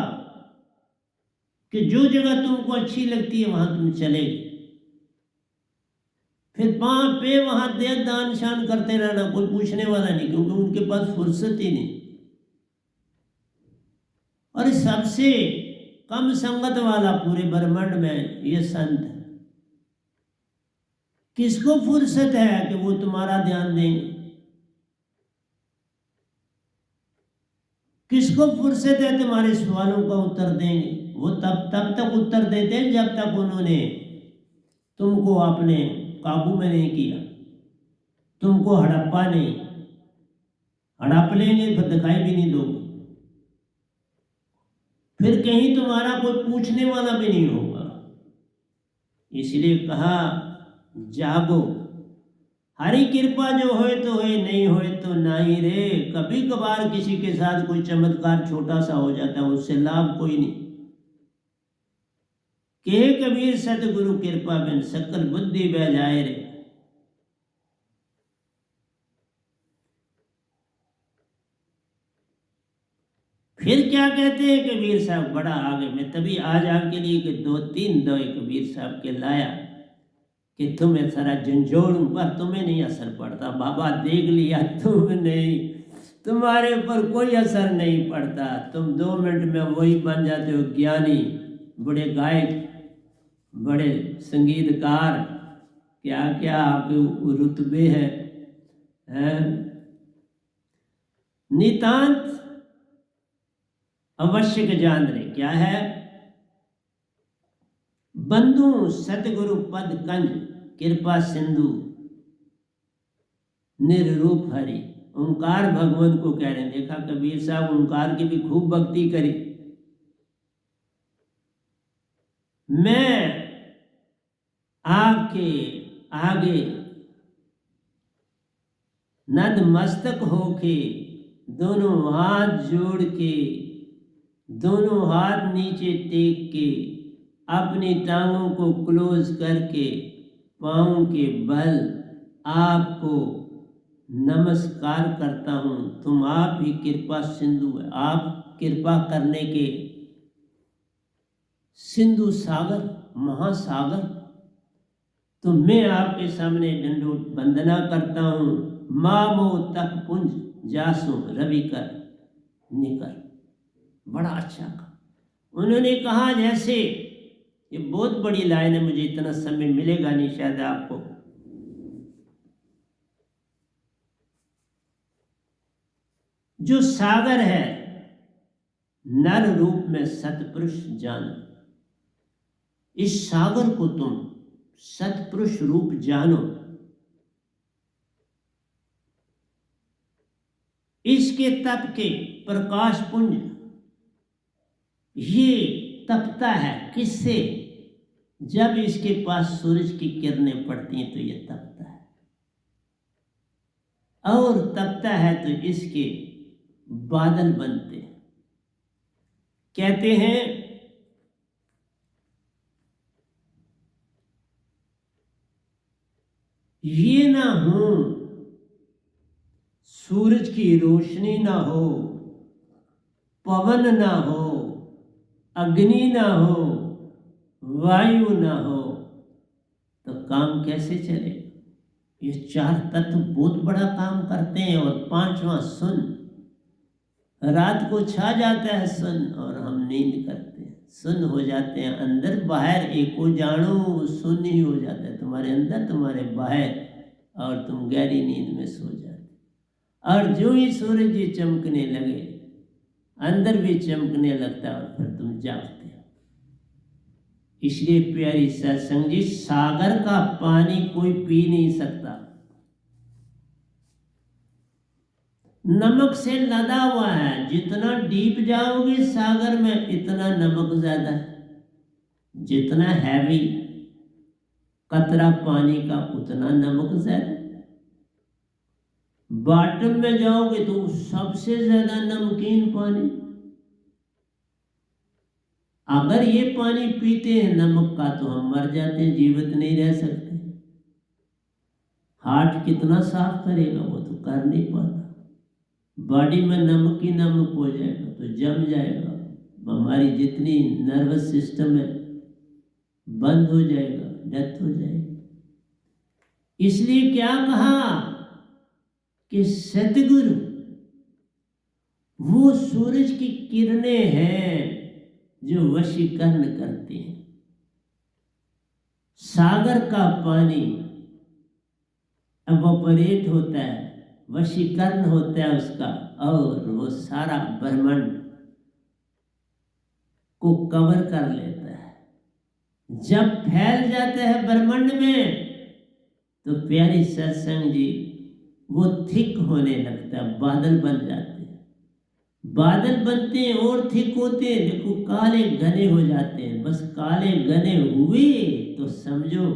कि जो जगह तुमको अच्छी लगती है वहां तुम चले गए। फिर वहां पे वहां दे दान शान करते रहना, कोई पूछने वाला नहीं, क्योंकि उनके पास फुर्सत ही नहीं। और सबसे कम संगत वाला पूरे ब्रह्मांड में ये संत है। किसको फुर्सत है कि वो तुम्हारा ध्यान देंगे? किसको फुर्सत है तुम्हारे सवालों का उत्तर देंगे? वो तब तक उत्तर देते हैं जब तक उन्होंने तुमको अपने काबू में नहीं किया, तुमको हड़प्पा नहीं। हड़प लेंगे फिर दिखाई भी नहीं दोगे, फिर कहीं तुम्हारा कोई पूछने वाला भी नहीं होगा। इसलिए कहा जागो, हरि कृपा जो होए तो होए, नहीं होए तो नहीं रे। कभी कभार किसी के साथ कोई चमत्कार छोटा सा हो जाता है, उससे लाभ कोई नहीं। कहे कबीर सतगुरु कृपा बिन सकल बुद्धि बह जाए रे। फिर क्या कहते हैं कबीर साहब, बड़ा आगे। मैं तभी आज आपके लिए कि 2-3 दवाई कबीर साहब के लाया कि तुम्हें सारा झंझोड़ूं, पर तुम्हें नहीं असर पड़ता। बाबा देख लिया, तुम नहीं, तुम्हारे ऊपर कोई असर नहीं पड़ता। तुम 2 मिनट में वही बन जाते हो, ज्ञानी, बड़े गायक, बड़े संगीतकार, क्या क्या आपके रुतबे हैं। नितांत अवश्य जान रहे क्या है? बंधु सतगुरु पद कंज, कृपा सिंधु निर्रूप हरि। ओंकार भगवान को कह रहे हैं। देखा कबीर साहब ओंकार की भी खूब भक्ति करी। मैं आपके आगे नतमस्तक होके, दोनों हाथ जोड़ के दोनों हाथ नीचे टेक के अपनी टांगों को क्लोज करके पाँव के बल आपको नमस्कार करता हूँ। तुम आप ही कृपा सिंधु है, आप कृपा करने के सिंधु सागर, महासागर। तो मैं आपके सामने दंडोत वंदना करता हूँ। मामो तक पुंज जासो रवि कर निकर। बड़ा अच्छा कहा उन्होंने। कहा जैसे, ये बहुत बड़ी लाइन है, मुझे इतना समय मिलेगा नहीं शायद आपको। जो सागर है नर रूप में सतपुरुष जानो, इस सागर को तुम सतपुरुष रूप जानो। इसके तप के प्रकाश पुंज ये तपता है किससे? जब इसके पास सूरज की किरणें पड़ती हैं तो ये तपता है, और तपता है तो इसके बादल बनते हैं। कहते हैं ये ना हो, सूरज की रोशनी ना हो, पवन ना हो, अग्नि ना हो, वायु ना हो, तो काम कैसे चले? ये चार तत्व बहुत बड़ा काम करते हैं। और पांचवा सुन, रात को छा जाता है सुन और हम नींद करते हैं, सुन हो जाते हैं। अंदर बाहर एको जानो, सुन ही हो जाता है तुम्हारे अंदर तुम्हारे बाहर, और तुम गहरी नींद में सो जाते। और जो ही सूरज जी चमकने लगे, अंदर भी चमकने लगता है और फिर तुम जागते हो। इसलिए प्यारी सत्संग जी, सागर का पानी कोई पी नहीं सकता। नमक से लदा हुआ है, जितना डीप जाओगे सागर में इतना नमक ज्यादा है। जितना हैवी कतरा पानी का उतना नमक ज्यादा। बॉटम में जाओगे तो सबसे ज्यादा नमकीन पानी। अगर ये पानी पीते हैं नमक का तो हम मर जाते हैं, जीवित नहीं रह सकते। हार्ट कितना साफ करेगा, वो तो कर नहीं पाता। बॉडी में नमक ही नमक हो जाएगा तो जम जाएगा, हमारी जितनी नर्वस सिस्टम है बंद हो जाएगा, डेथ हो जाएगी। इसलिए क्या कहा कि सतगुरु वो सूरज की किरणें हैं जो वशीकरण करते हैं। सागर का पानी एवोपरेट होता है, वशीकरण होता है उसका, और वो सारा ब्रह्मांड को कवर कर लेता है। जब फैल जाता है ब्रह्मांड में तो प्यारी सत्संग जी वो थिक होने लगता है, बादल बन जाते हैं। बादल बनते हैं और थिक होते हैं, देखो काले घने हो जाते हैं। बस काले घने हुए तो समझो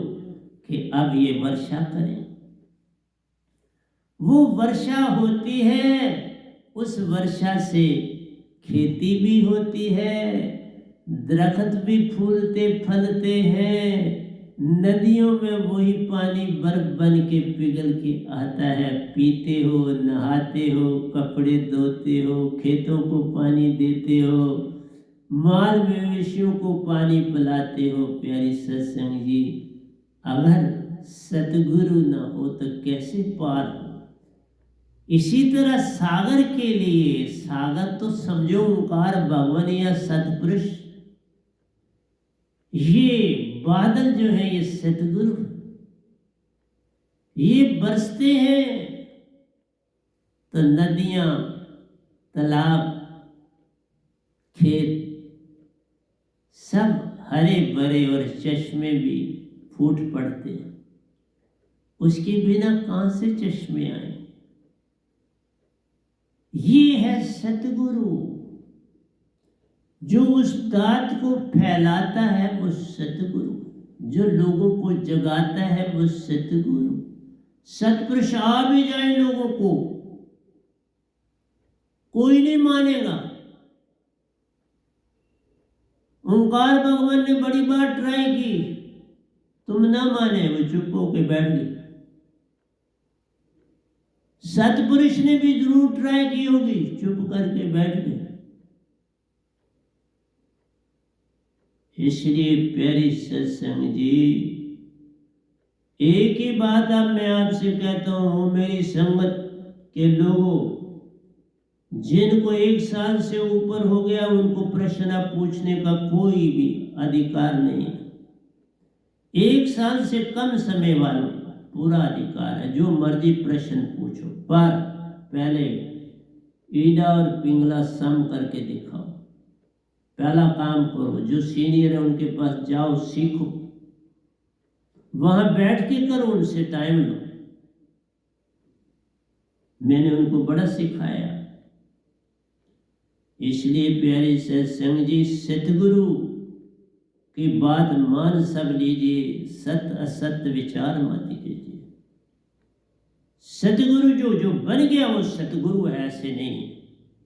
कि अब ये वर्षा करें। वो वर्षा होती है, उस वर्षा से खेती भी होती है, दरख्त भी फूलते फलते हैं। नदियों में वही पानी बर्फ बन के पिघल के आता है, पीते हो, नहाते हो, कपड़े धोते हो, खेतों को पानी देते हो, माल मवेशियों को पानी पिलाते हो। प्यारी सत्संग जी, अगर सतगुरु ना हो तो कैसे पार हो? इसी तरह सागर के लिए, सागर तो समझो ओंकार भगवान या सतपुरुष। ये बादल जो है ये सतगुरु, ये बरसते हैं तो नदियां, तालाब, खेत सब हरे भरे और चश्मे भी फूट पड़ते हैं। उसके बिना कहां से चश्मे आए? ये है सतगुरु। जो उस दात को फैलाता है वो सतगुरु, जो लोगों को जगाता है वो सतगुरु। सतपुरुष आ भी जाए लोगों को कोई नहीं मानेगा, ओंकार भगवान ने बड़ी बार ट्राई की, तुम ना माने, वो चुप होके बैठ गए। सतपुरुष ने भी जरूर ट्राई की होगी, चुप करके बैठ गए। इसलिए प्यारी सत्संग जी, एक ही बात अब मैं आपसे कहता हूं, मेरी संगत के लोगों, जिनको 1 साल से ऊपर हो गया, उनको प्रश्न पूछने का कोई भी अधिकार नहीं है। 1 साल से कम समय वालों का पूरा अधिकार है, जो मर्जी प्रश्न पूछो, पर पहले ईडा और पिंगला सम करके दिखाओ। पहला काम करो, जो सीनियर है उनके पास जाओ, सीखो, वहां बैठ के करो, उनसे टाइम लो। मैंने उनको बड़ा सिखाया। इसलिए प्यारे सत्संग जी, सतगुरु की बात मान सब लीजिए, सत्य असत्य विचार मत कीजिए। सतगुरु जो बन गया वो सतगुरु है, ऐसे नहीं।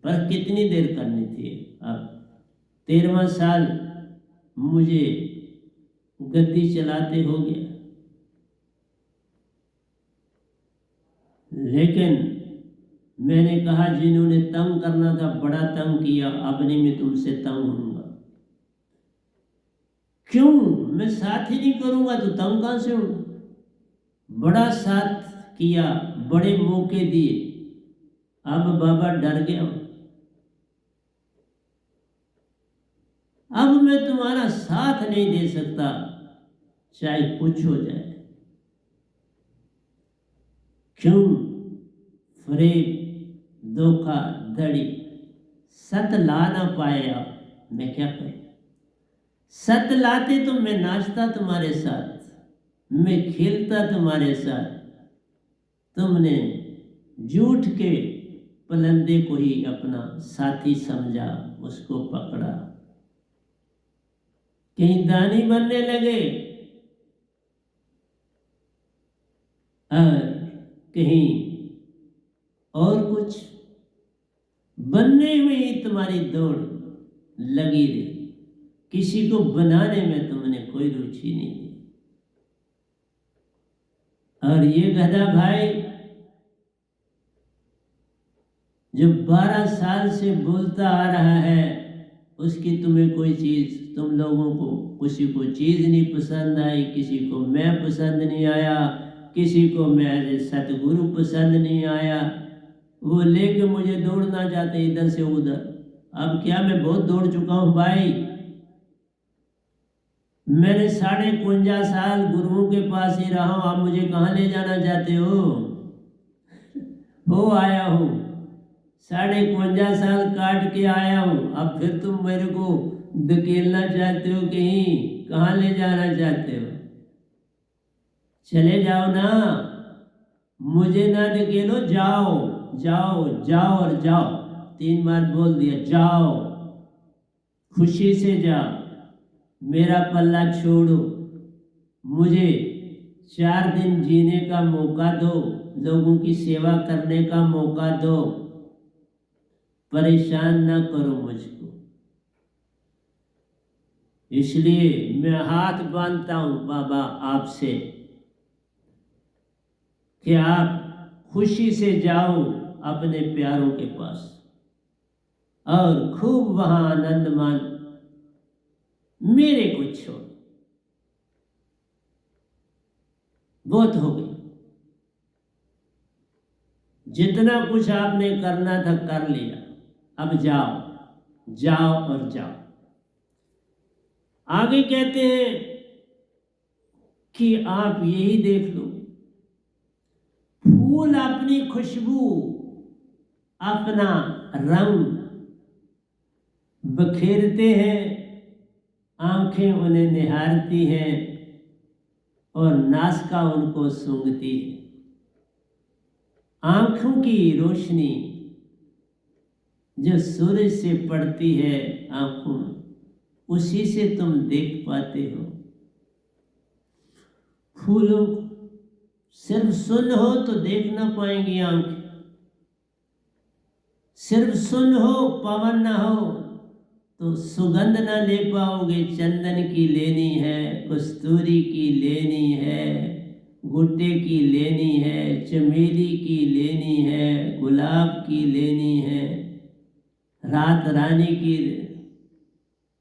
पर कितनी देर करनी थी? अब 13वां साल मुझे गद्दी चलाते हो गया, लेकिन मैंने कहा जिन्होंने तंग करना था बड़ा तंग किया, अब नहीं मैं तुमसे तंग होऊंगा। क्यों? मैं साथ ही नहीं करूंगा तो तंग कहां से होऊंगा? बड़ा साथ किया, बड़े मौके दिए, अब बाबा डर गया। अब मैं तुम्हारा साथ नहीं दे सकता, चाहे कुछ हो जाए। क्यों? फरेब, धोखा धड़ी, सत ला ना पाए आप, मैं क्या करूं? सत लाते तो मैं नाचता तुम्हारे साथ, मैं खेलता तुम्हारे साथ। तुमने झूठ के पलंदे को ही अपना साथी समझा, उसको पकड़ा, कहीं दानी बनने लगे और कहीं और कुछ बनने में ही तुम्हारी दौड़ लगी रही। किसी को बनाने में तुमने कोई रुचि नहीं दी। और ये गधा भाई जो 12 साल से बोलता आ रहा है, उसकी तुम्हें कोई चीज, तुम लोगों को किसी को चीज नहीं पसंद आई, किसी को मैं पसंद नहीं आया, किसी को मैं सतगुरु पसंद नहीं आया, वो लेके मुझे दौड़ना चाहते इधर से उधर। अब क्या, मैं बहुत दौड़ चुका हूं भाई। मैंने 52.5 साल गुरुओं के पास ही रहा हूं, आप मुझे कहाँ ले जाना चाहते हो आया हूं, 52.5 साल काट के आया हूं। अब फिर तुम मेरे को धकेलना चाहते हो कहीं, कहाँ ले जाना चाहते हो? चले जाओ ना, मुझे ना धकेलो, जाओ जाओ जाओ और जाओ। 3 बार बोल दिया, जाओ, खुशी से जाओ, मेरा पल्ला छोड़ो, मुझे 4 दिन जीने का मौका दो, लोगों की सेवा करने का मौका दो, परेशान ना करो मुझको। इसलिए मैं हाथ बांधता हूं बाबा आपसे कि आप खुशी से जाओ अपने प्यारों के पास और खूब वहां आनंद मान, मेरे को छोड़। बहुत हो गई, जितना कुछ आपने करना था कर लिया, अब जाओ जाओ और जाओ। आगे कहते हैं कि आप यही देख लो, फूल अपनी खुशबू, अपना रंग बखेरते हैं, आंखें उन्हें निहारती हैं और नासिका उनको सूंघती है। आंखों की रोशनी जो सूरज से पड़ती है आंखों में, उसी से तुम देख पाते हो। फूलों सिर्फ सुन हो तो देख ना पाएंगी आंखें, सिर्फ सुन हो, पवन ना हो तो सुगंध ना ले पाओगे। चंदन की लेनी है, कस्तूरी की लेनी है, गुट्टे की लेनी है, चमेली की लेनी है, गुलाब की लेनी है, रात रानी की।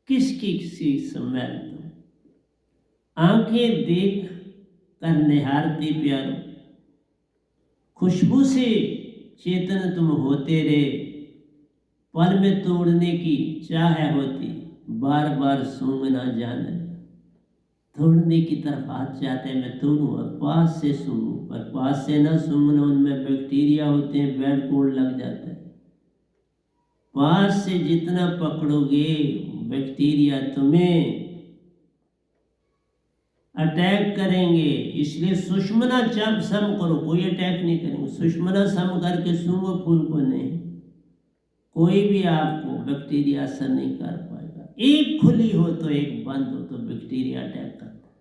किसकी किसी स्मेल तुम आंखें देख कर निहारती प्यारो, खुशबू से चेतन तुम होते रे। पल में तोड़ने की चाह होती, बार बार सूंघ ना जाने। तोड़ने की तरफ हाथ जाते मैं तोड़ूं और पास से सूंघूं, पर पास से ना सूंघना, उनमें बैक्टीरिया होते हैं, बैड कोड लग जाता है। पास से जितना पकड़ोगे बैक्टीरिया तुम्हें अटैक करेंगे। इसलिए सुषमना जब सम करो, कोई अटैक नहीं करेंगे। सुषमना सम करके सूंघो फूल को, नहीं, कोई भी आपको बैक्टीरिया असर नहीं कर पाएगा। एक खुली हो तो एक बंद हो तो बैक्टीरिया अटैक करता है।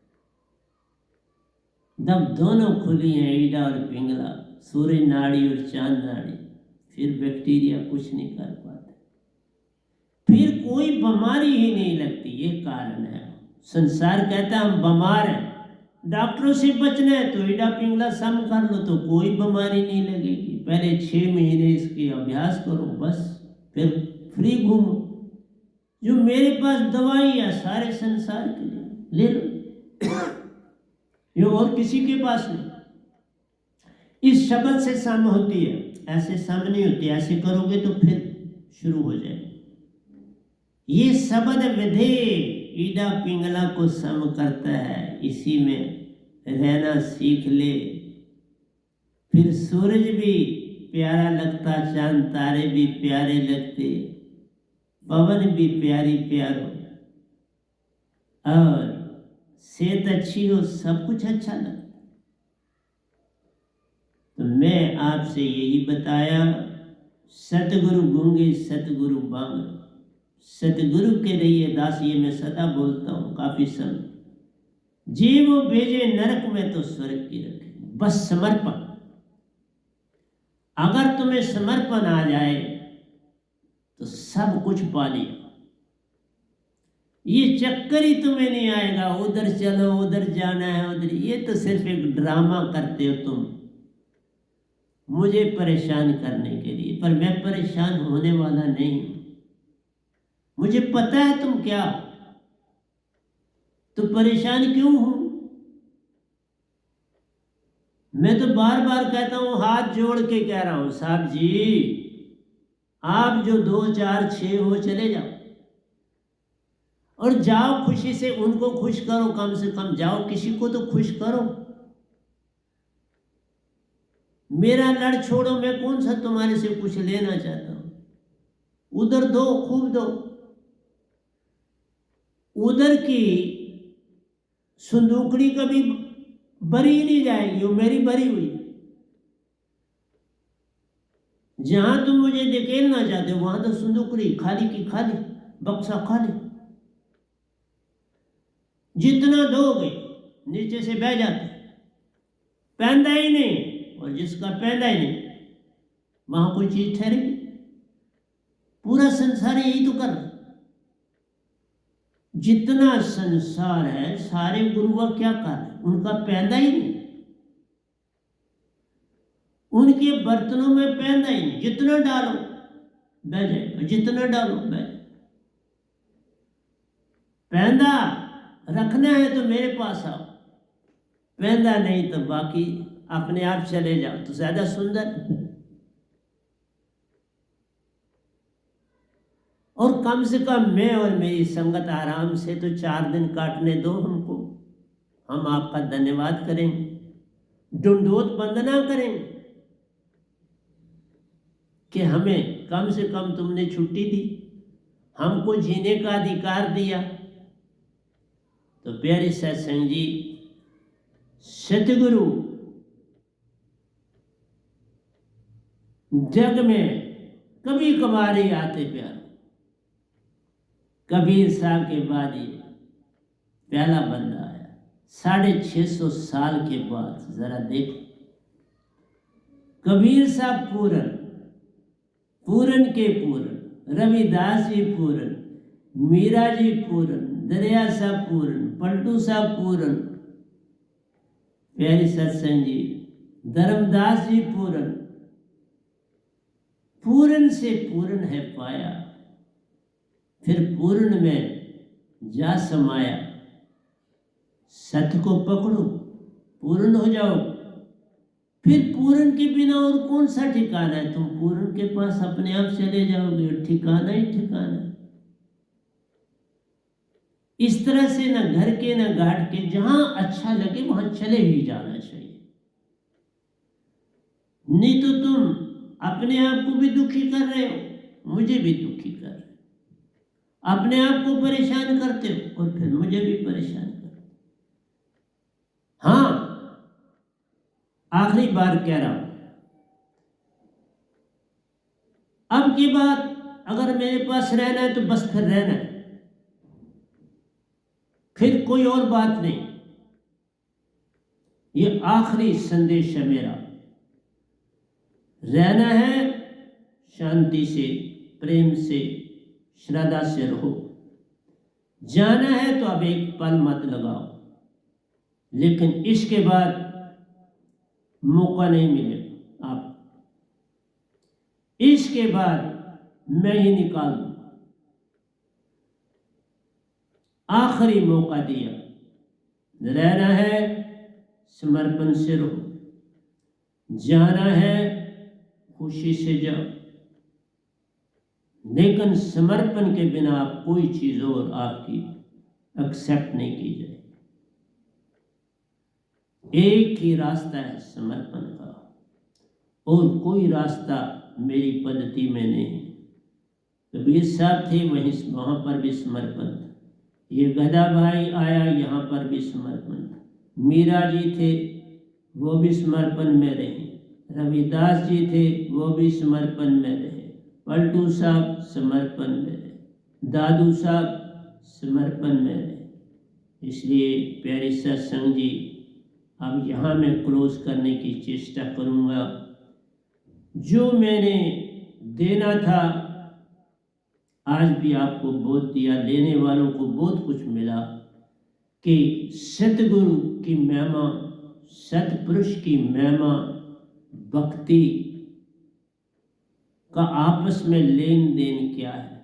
जब दोनों खुली हैं, ईडा और पिंगला, सूर्य नाड़ी और चांद नाड़ी, फिर बैक्टीरिया कुछ नहीं कर पाते, फिर कोई बीमारी ही नहीं लगती। ये कारण है। संसार कहता है हम बीमार हैं, डॉक्टरों से बचना है तो ईडा पिंगला सम कर लो तो कोई बीमारी नहीं लगेगी। पहले 6 महीने इसकी अभ्यास करो, बस फिर फ्री घूमो। जो मेरे पास दवाई है सारे संसार के लिए, ले लो। ये और किसी के पास नहीं। इस शब्द से सम होती है, ऐसे सम नहीं होती। ऐसे करोगे तो फिर शुरू हो जाएगा। ये शब्द विधे ईडा पिंगला को सम करता है। इसी में रहना सीख ले, फिर सूरज भी प्यारा लगता, चांद तारे भी प्यारे लगते, पवन भी प्यारी प्यारो, और सेहत अच्छी हो सब कुछ अच्छा लगता। तो मैं आपसे यही बताया, सतगुरु गूंगे सतगुरु बांग, सतगुरु के रहिए दास। ये मैं सदा बोलता हूँ काफी समय। जे वो भेजे नरक में तो स्वर्ग की रखे। बस समर्पण, अगर तुम्हें समर्पण आ जाए तो सब कुछ पा लिया। ये चक्कर ही तुम्हें नहीं आएगा, उधर चलो उधर जाना है उधर। ये तो सिर्फ एक ड्रामा करते हो तुम, मुझे परेशान करने के लिए। पर मैं परेशान होने वाला नहीं हूं। मुझे पता है तुम क्या हो, तो परेशान क्यों हूं? मैं तो बार बार कहता हूं, हाथ जोड़ के कह रहा हूं, साहब जी आप जो 2 4 6 हो चले जाओ, और जाओ खुशी से, उनको खुश करो। कम से कम जाओ, किसी को तो खुश करो। मेरा लड़ छोड़ो, मैं कौन सा तुम्हारे से कुछ लेना चाहता हूं। उधर दो, खूब दो। उधर की संदूकड़ी कभी भरी नहीं जाएगी, वो मेरी भरी हुई। जहां तुम मुझे धकेलना चाहते हो वहां तो संदूकड़ी खाली की खाली, बक्सा खाली। जितना दोगे नीचे से बह जाते, पैदा ही नहीं। और जिसका पैदा ही नहीं वहां कोई चीज ठहरेगी। पूरा संसार यही तो कर रहा। जितना संसार है सारे गुरुआ क्या कर रहे, उनका पैदा ही नहीं, उनके बर्तनों में पैदा ही नहीं। जितना डालो बह जाएगा, जितना डालो बह जाएगा। पैदा रखना है तो मेरे पास आओ, पैदा नहीं तो बाकी अपने आप चले जाओ, तो ज्यादा सुंदर। और कम से कम मैं और मेरी संगत आराम से तो 4 दिन काटने दो हमको। हम आपका धन्यवाद करेंगे, दंडोत वंदना करेंगे कि हमें कम से कम तुमने छुट्टी दी, हमको जीने का अधिकार दिया। तो प्यारे सत्संग जी, सतगुरु जग में कभी कभार ही आते प्यार। कबीर साहब के बाद ये पहला बंदा आया 650 साल के बाद। जरा देखो, कबीर साहब पूरन, पूरन के पूरन, रविदास जी पूरन, मीरा जी पूर्ण, दरिया साहब पूर्ण, पलटू साहब पूर्ण, प्यारी सत्संग जी, धर्मदास जी पूर्ण, पूर्ण से पूर्ण है पाया, फिर पूर्ण में जा समाया। सत्य को पकड़ो, पूर्ण हो जाओ। फिर पूर्ण के बिना और कौन सा ठिकाना है? तुम पूर्ण के पास अपने आप चले जाओगे, ठिकाना ही ठिकाना है। इस तरह से न घर के न घाट के, जहां अच्छा लगे वहां चले ही जाना चाहिए। नहीं तो तुम अपने आप को भी दुखी कर रहे हो, मुझे भी दुखी कर रहे हो, अपने आप को परेशान करते हो और फिर मुझे भी परेशान करते हो। हाँ, आखिरी बार कह रहा हूं, अब की बात अगर मेरे पास रहना है तो बस फिर रहना है, फिर कोई और बात नहीं। ये आखिरी संदेश है मेरा। रहना है शांति से, प्रेम से, श्रद्धा से रहो। जाना है तो अब एक पल मत लगाओ, लेकिन इसके बाद मौका नहीं मिलेगा आप। इसके बाद मैं ही निकाल दूं। आखिरी मौका दिया। रहना है समर्पण से रहो, जाना है खुशी से जाओ, लेकिन समर्पण के बिना आप कोई चीज और आपकी एक्सेप्ट नहीं की जाए। एक ही रास्ता है समर्पण का, और कोई रास्ता मेरी पद्धति में नहीं। कबीर साहब थे वहां पर भी समर्पण था। ये गधा भाई आया, यहाँ पर भी समर्पण था। मीरा जी थे, वो भी समर्पण में रहे। रविदास जी थे, वो भी समर्पण में रहे। पलटू साहब समर्पण में रहे। दादू साहब समर्पण में रहे। इसलिए प्यारे सत्संग जी, अब यहाँ मैं क्लोज करने की चेष्टा करूँगा। जो मैंने देना था आज भी आपको बहुत दिया, लेने वालों को बहुत कुछ मिला। कि सतगुरु की महिमा, सतपुरुष की महिमा, भक्ति का आपस में लेन देन क्या है,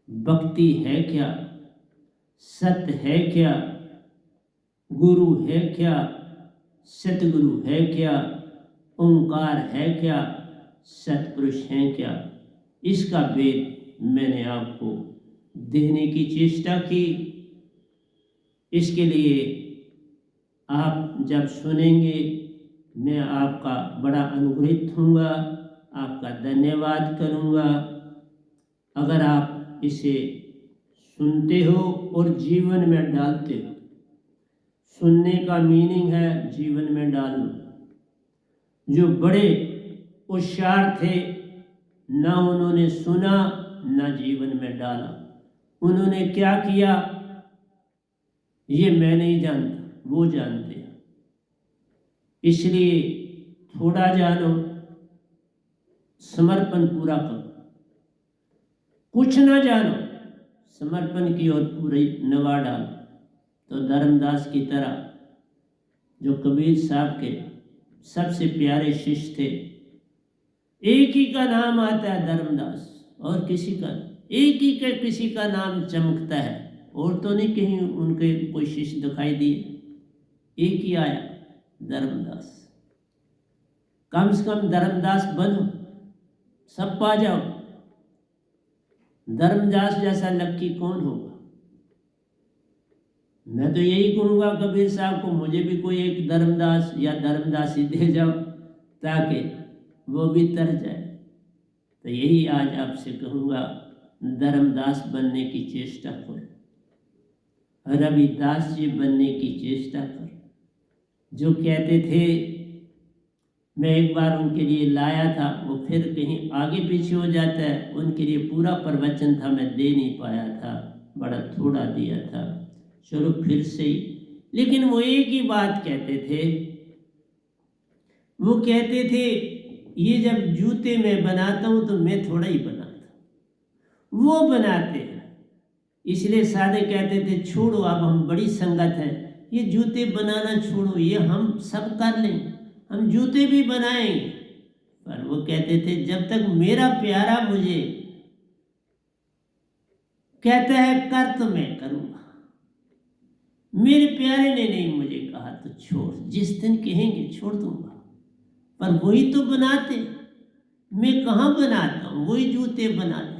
भक्ति है क्या, सत्य है क्या, गुरु है क्या, सतगुरु है क्या, ओंकार है क्या, सतपुरुष है क्या, इसका भेद मैंने आपको देने की चेष्टा की। इसके लिए आप जब सुनेंगे मैं आपका बड़ा अनुग्रहित होऊंगा, आपका धन्यवाद करूंगा। अगर आप इसे सुनते हो और जीवन में डालते हो। सुनने का मीनिंग है जीवन में डालना। जो बड़े होशियार थे, ना उन्होंने सुना ना जीवन में डाला। उन्होंने क्या किया ये मैं नहीं जानता, वो जानते हैं। इसलिए थोड़ा जानो, समर्पण पूरा करो। कुछ ना जानो, समर्पण की ओर पूरी निगाह डालो। तो धर्मदास की तरह, जो कबीर साहब के सबसे प्यारे शिष्य थे, एक ही का नाम आता है धर्मदास, और किसी का एक ही का किसी का नाम चमकता है, और तो नहीं कहीं उनके कोई शिष्य दिखाई दिए, एक ही आया धर्मदास। कम से कम धर्मदास बनो, सब पा जाओ। धर्मदास जैसा लक्की कौन होगा? मैं तो यही कहूँगा कबीर साहब को, मुझे भी कोई एक धर्मदास या धर्मदासी दे जाओ ताकि वो भी तर जाए। तो यही आज आपसे कहूँगा, धर्मदास बनने की चेष्टा करो, रविदास जी बनने की चेष्टा करो। जो कहते थे, मैं एक बार उनके लिए लाया था, वो फिर कहीं आगे पीछे हो जाता है। उनके लिए पूरा प्रवचन था, मैं दे नहीं पाया था, बड़ा थोड़ा दिया था। चलो फिर से ही, लेकिन वो एक ही बात कहते थे। वो कहते थे, ये जब जूते मैं बनाता हूँ तो मैं थोड़ा ही बनाता, वो बनाते हैं। इसलिए साधे कहते थे छोड़ो, अब हम बड़ी संगत है, ये जूते बनाना छोड़ो, ये हम सब कर लें, हम जूते भी बनाएंगे। पर वो कहते थे जब तक मेरा प्यारा मुझे कहता है कर तो मैं करूँगा, मेरे प्यारे ने नहीं मुझे कहा तो छोड़, जिस दिन कहेंगे छोड़ दूंगा। पर वही तो बनाते, मैं कहाँ बनाता हूँ, वही जूते बनाते।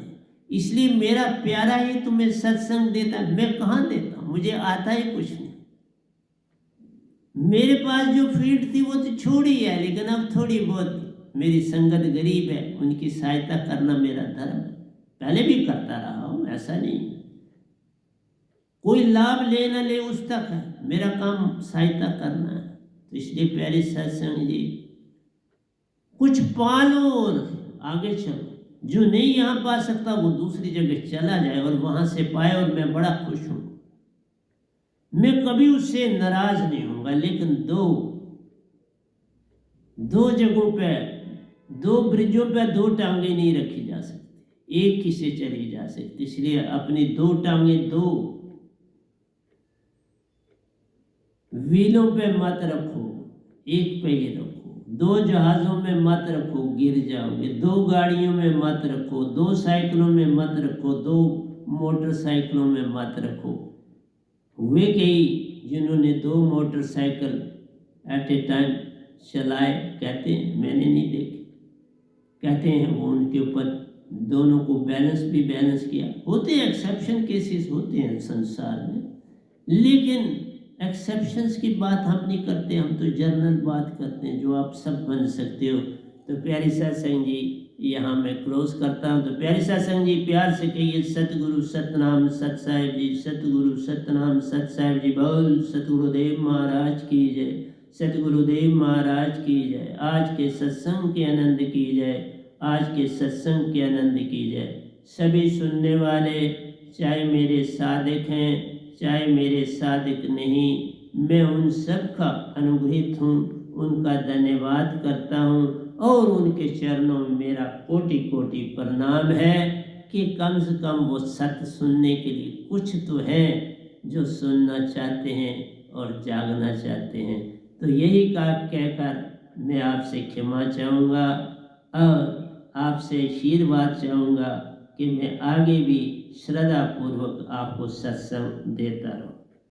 इसलिए मेरा प्यारा ही तुम्हें सत्संग देता, मैं कहाँ देता हूँ, मुझे आता ही कुछ नहीं। मेरे पास जो फील्ड थी वो तो छोड़ी है, लेकिन अब थोड़ी बहुत मेरी संगत गरीब है, उनकी सहायता करना मेरा धर्म है। पहले भी करता रहा हूँ, ऐसा नहीं, कोई लाभ ले न ले उस तक है, मेरा काम सहायता करना है। तो इसलिए प्यारे सत्संग जी, कुछ पालो और आगे चलो। जो नहीं यहाँ पा सकता वो दूसरी जगह चला जाए और वहां से पाए, और मैं बड़ा खुश हूँ। मैं कभी उससे नाराज नहीं होऊंगा, लेकिन दो जगहों पे, दो ब्रिजों पे दो टांगे नहीं रखी जा सकती, एक ही से चली जा सकती। इसलिए अपनी दो टांगे दो व्हीलों पे मत रखो, एक पे ही रखो। दो जहाज़ों में मत रखो, गिर जाओगे। दो गाड़ियों में मत रखो, दो साइकिलों में मत रखो, दो मोटरसाइकिलों में मत रखो। वे कई जिन्होंने दो मोटरसाइकिल एट ए टाइम चलाए, कहते हैं, मैंने नहीं देखे, कहते हैं वो उनके ऊपर दोनों को बैलेंस किया। होते हैं एक्सेप्शन केसेस, होते हैं संसार में, लेकिन एक्सेप्शंस की बात हम नहीं करते, हम तो जनरल बात करते हैं जो आप सब बन सकते हो। तो प्यारी सत्संग जी, यहाँ मैं क्लोज करता हूँ। तो प्यारी सत्संग जी प्यार से कहिए सतगुरु सतनाम सत साहिब जी, सतगुरु सतनाम सत साहिब जी। बोल सतगुरुदेव महाराज की जय, सतगुरुदेव महाराज की जय। आज के सत्संग के आनंद की जय, आज के सत्संग के आनंद की जय। सभी सुनने वाले, चाहे मेरे साधक हैं चाहे मेरे साधक नहीं, मैं उन सब का अनुग्रहित हूँ, उनका धन्यवाद करता हूँ, और उनके चरणों में मेरा कोटि कोटि प्रणाम है कि कम से कम वो सत्य सुनने के लिए कुछ तो है जो सुनना चाहते हैं और जागना चाहते हैं। तो यही कहकर मैं आपसे क्षमा चाहूँगा और आपसे आशीर्वाद चाहूँगा कि मैं आगे भी श्रद्धापूर्वक आपको सत्संग देता रहूँ।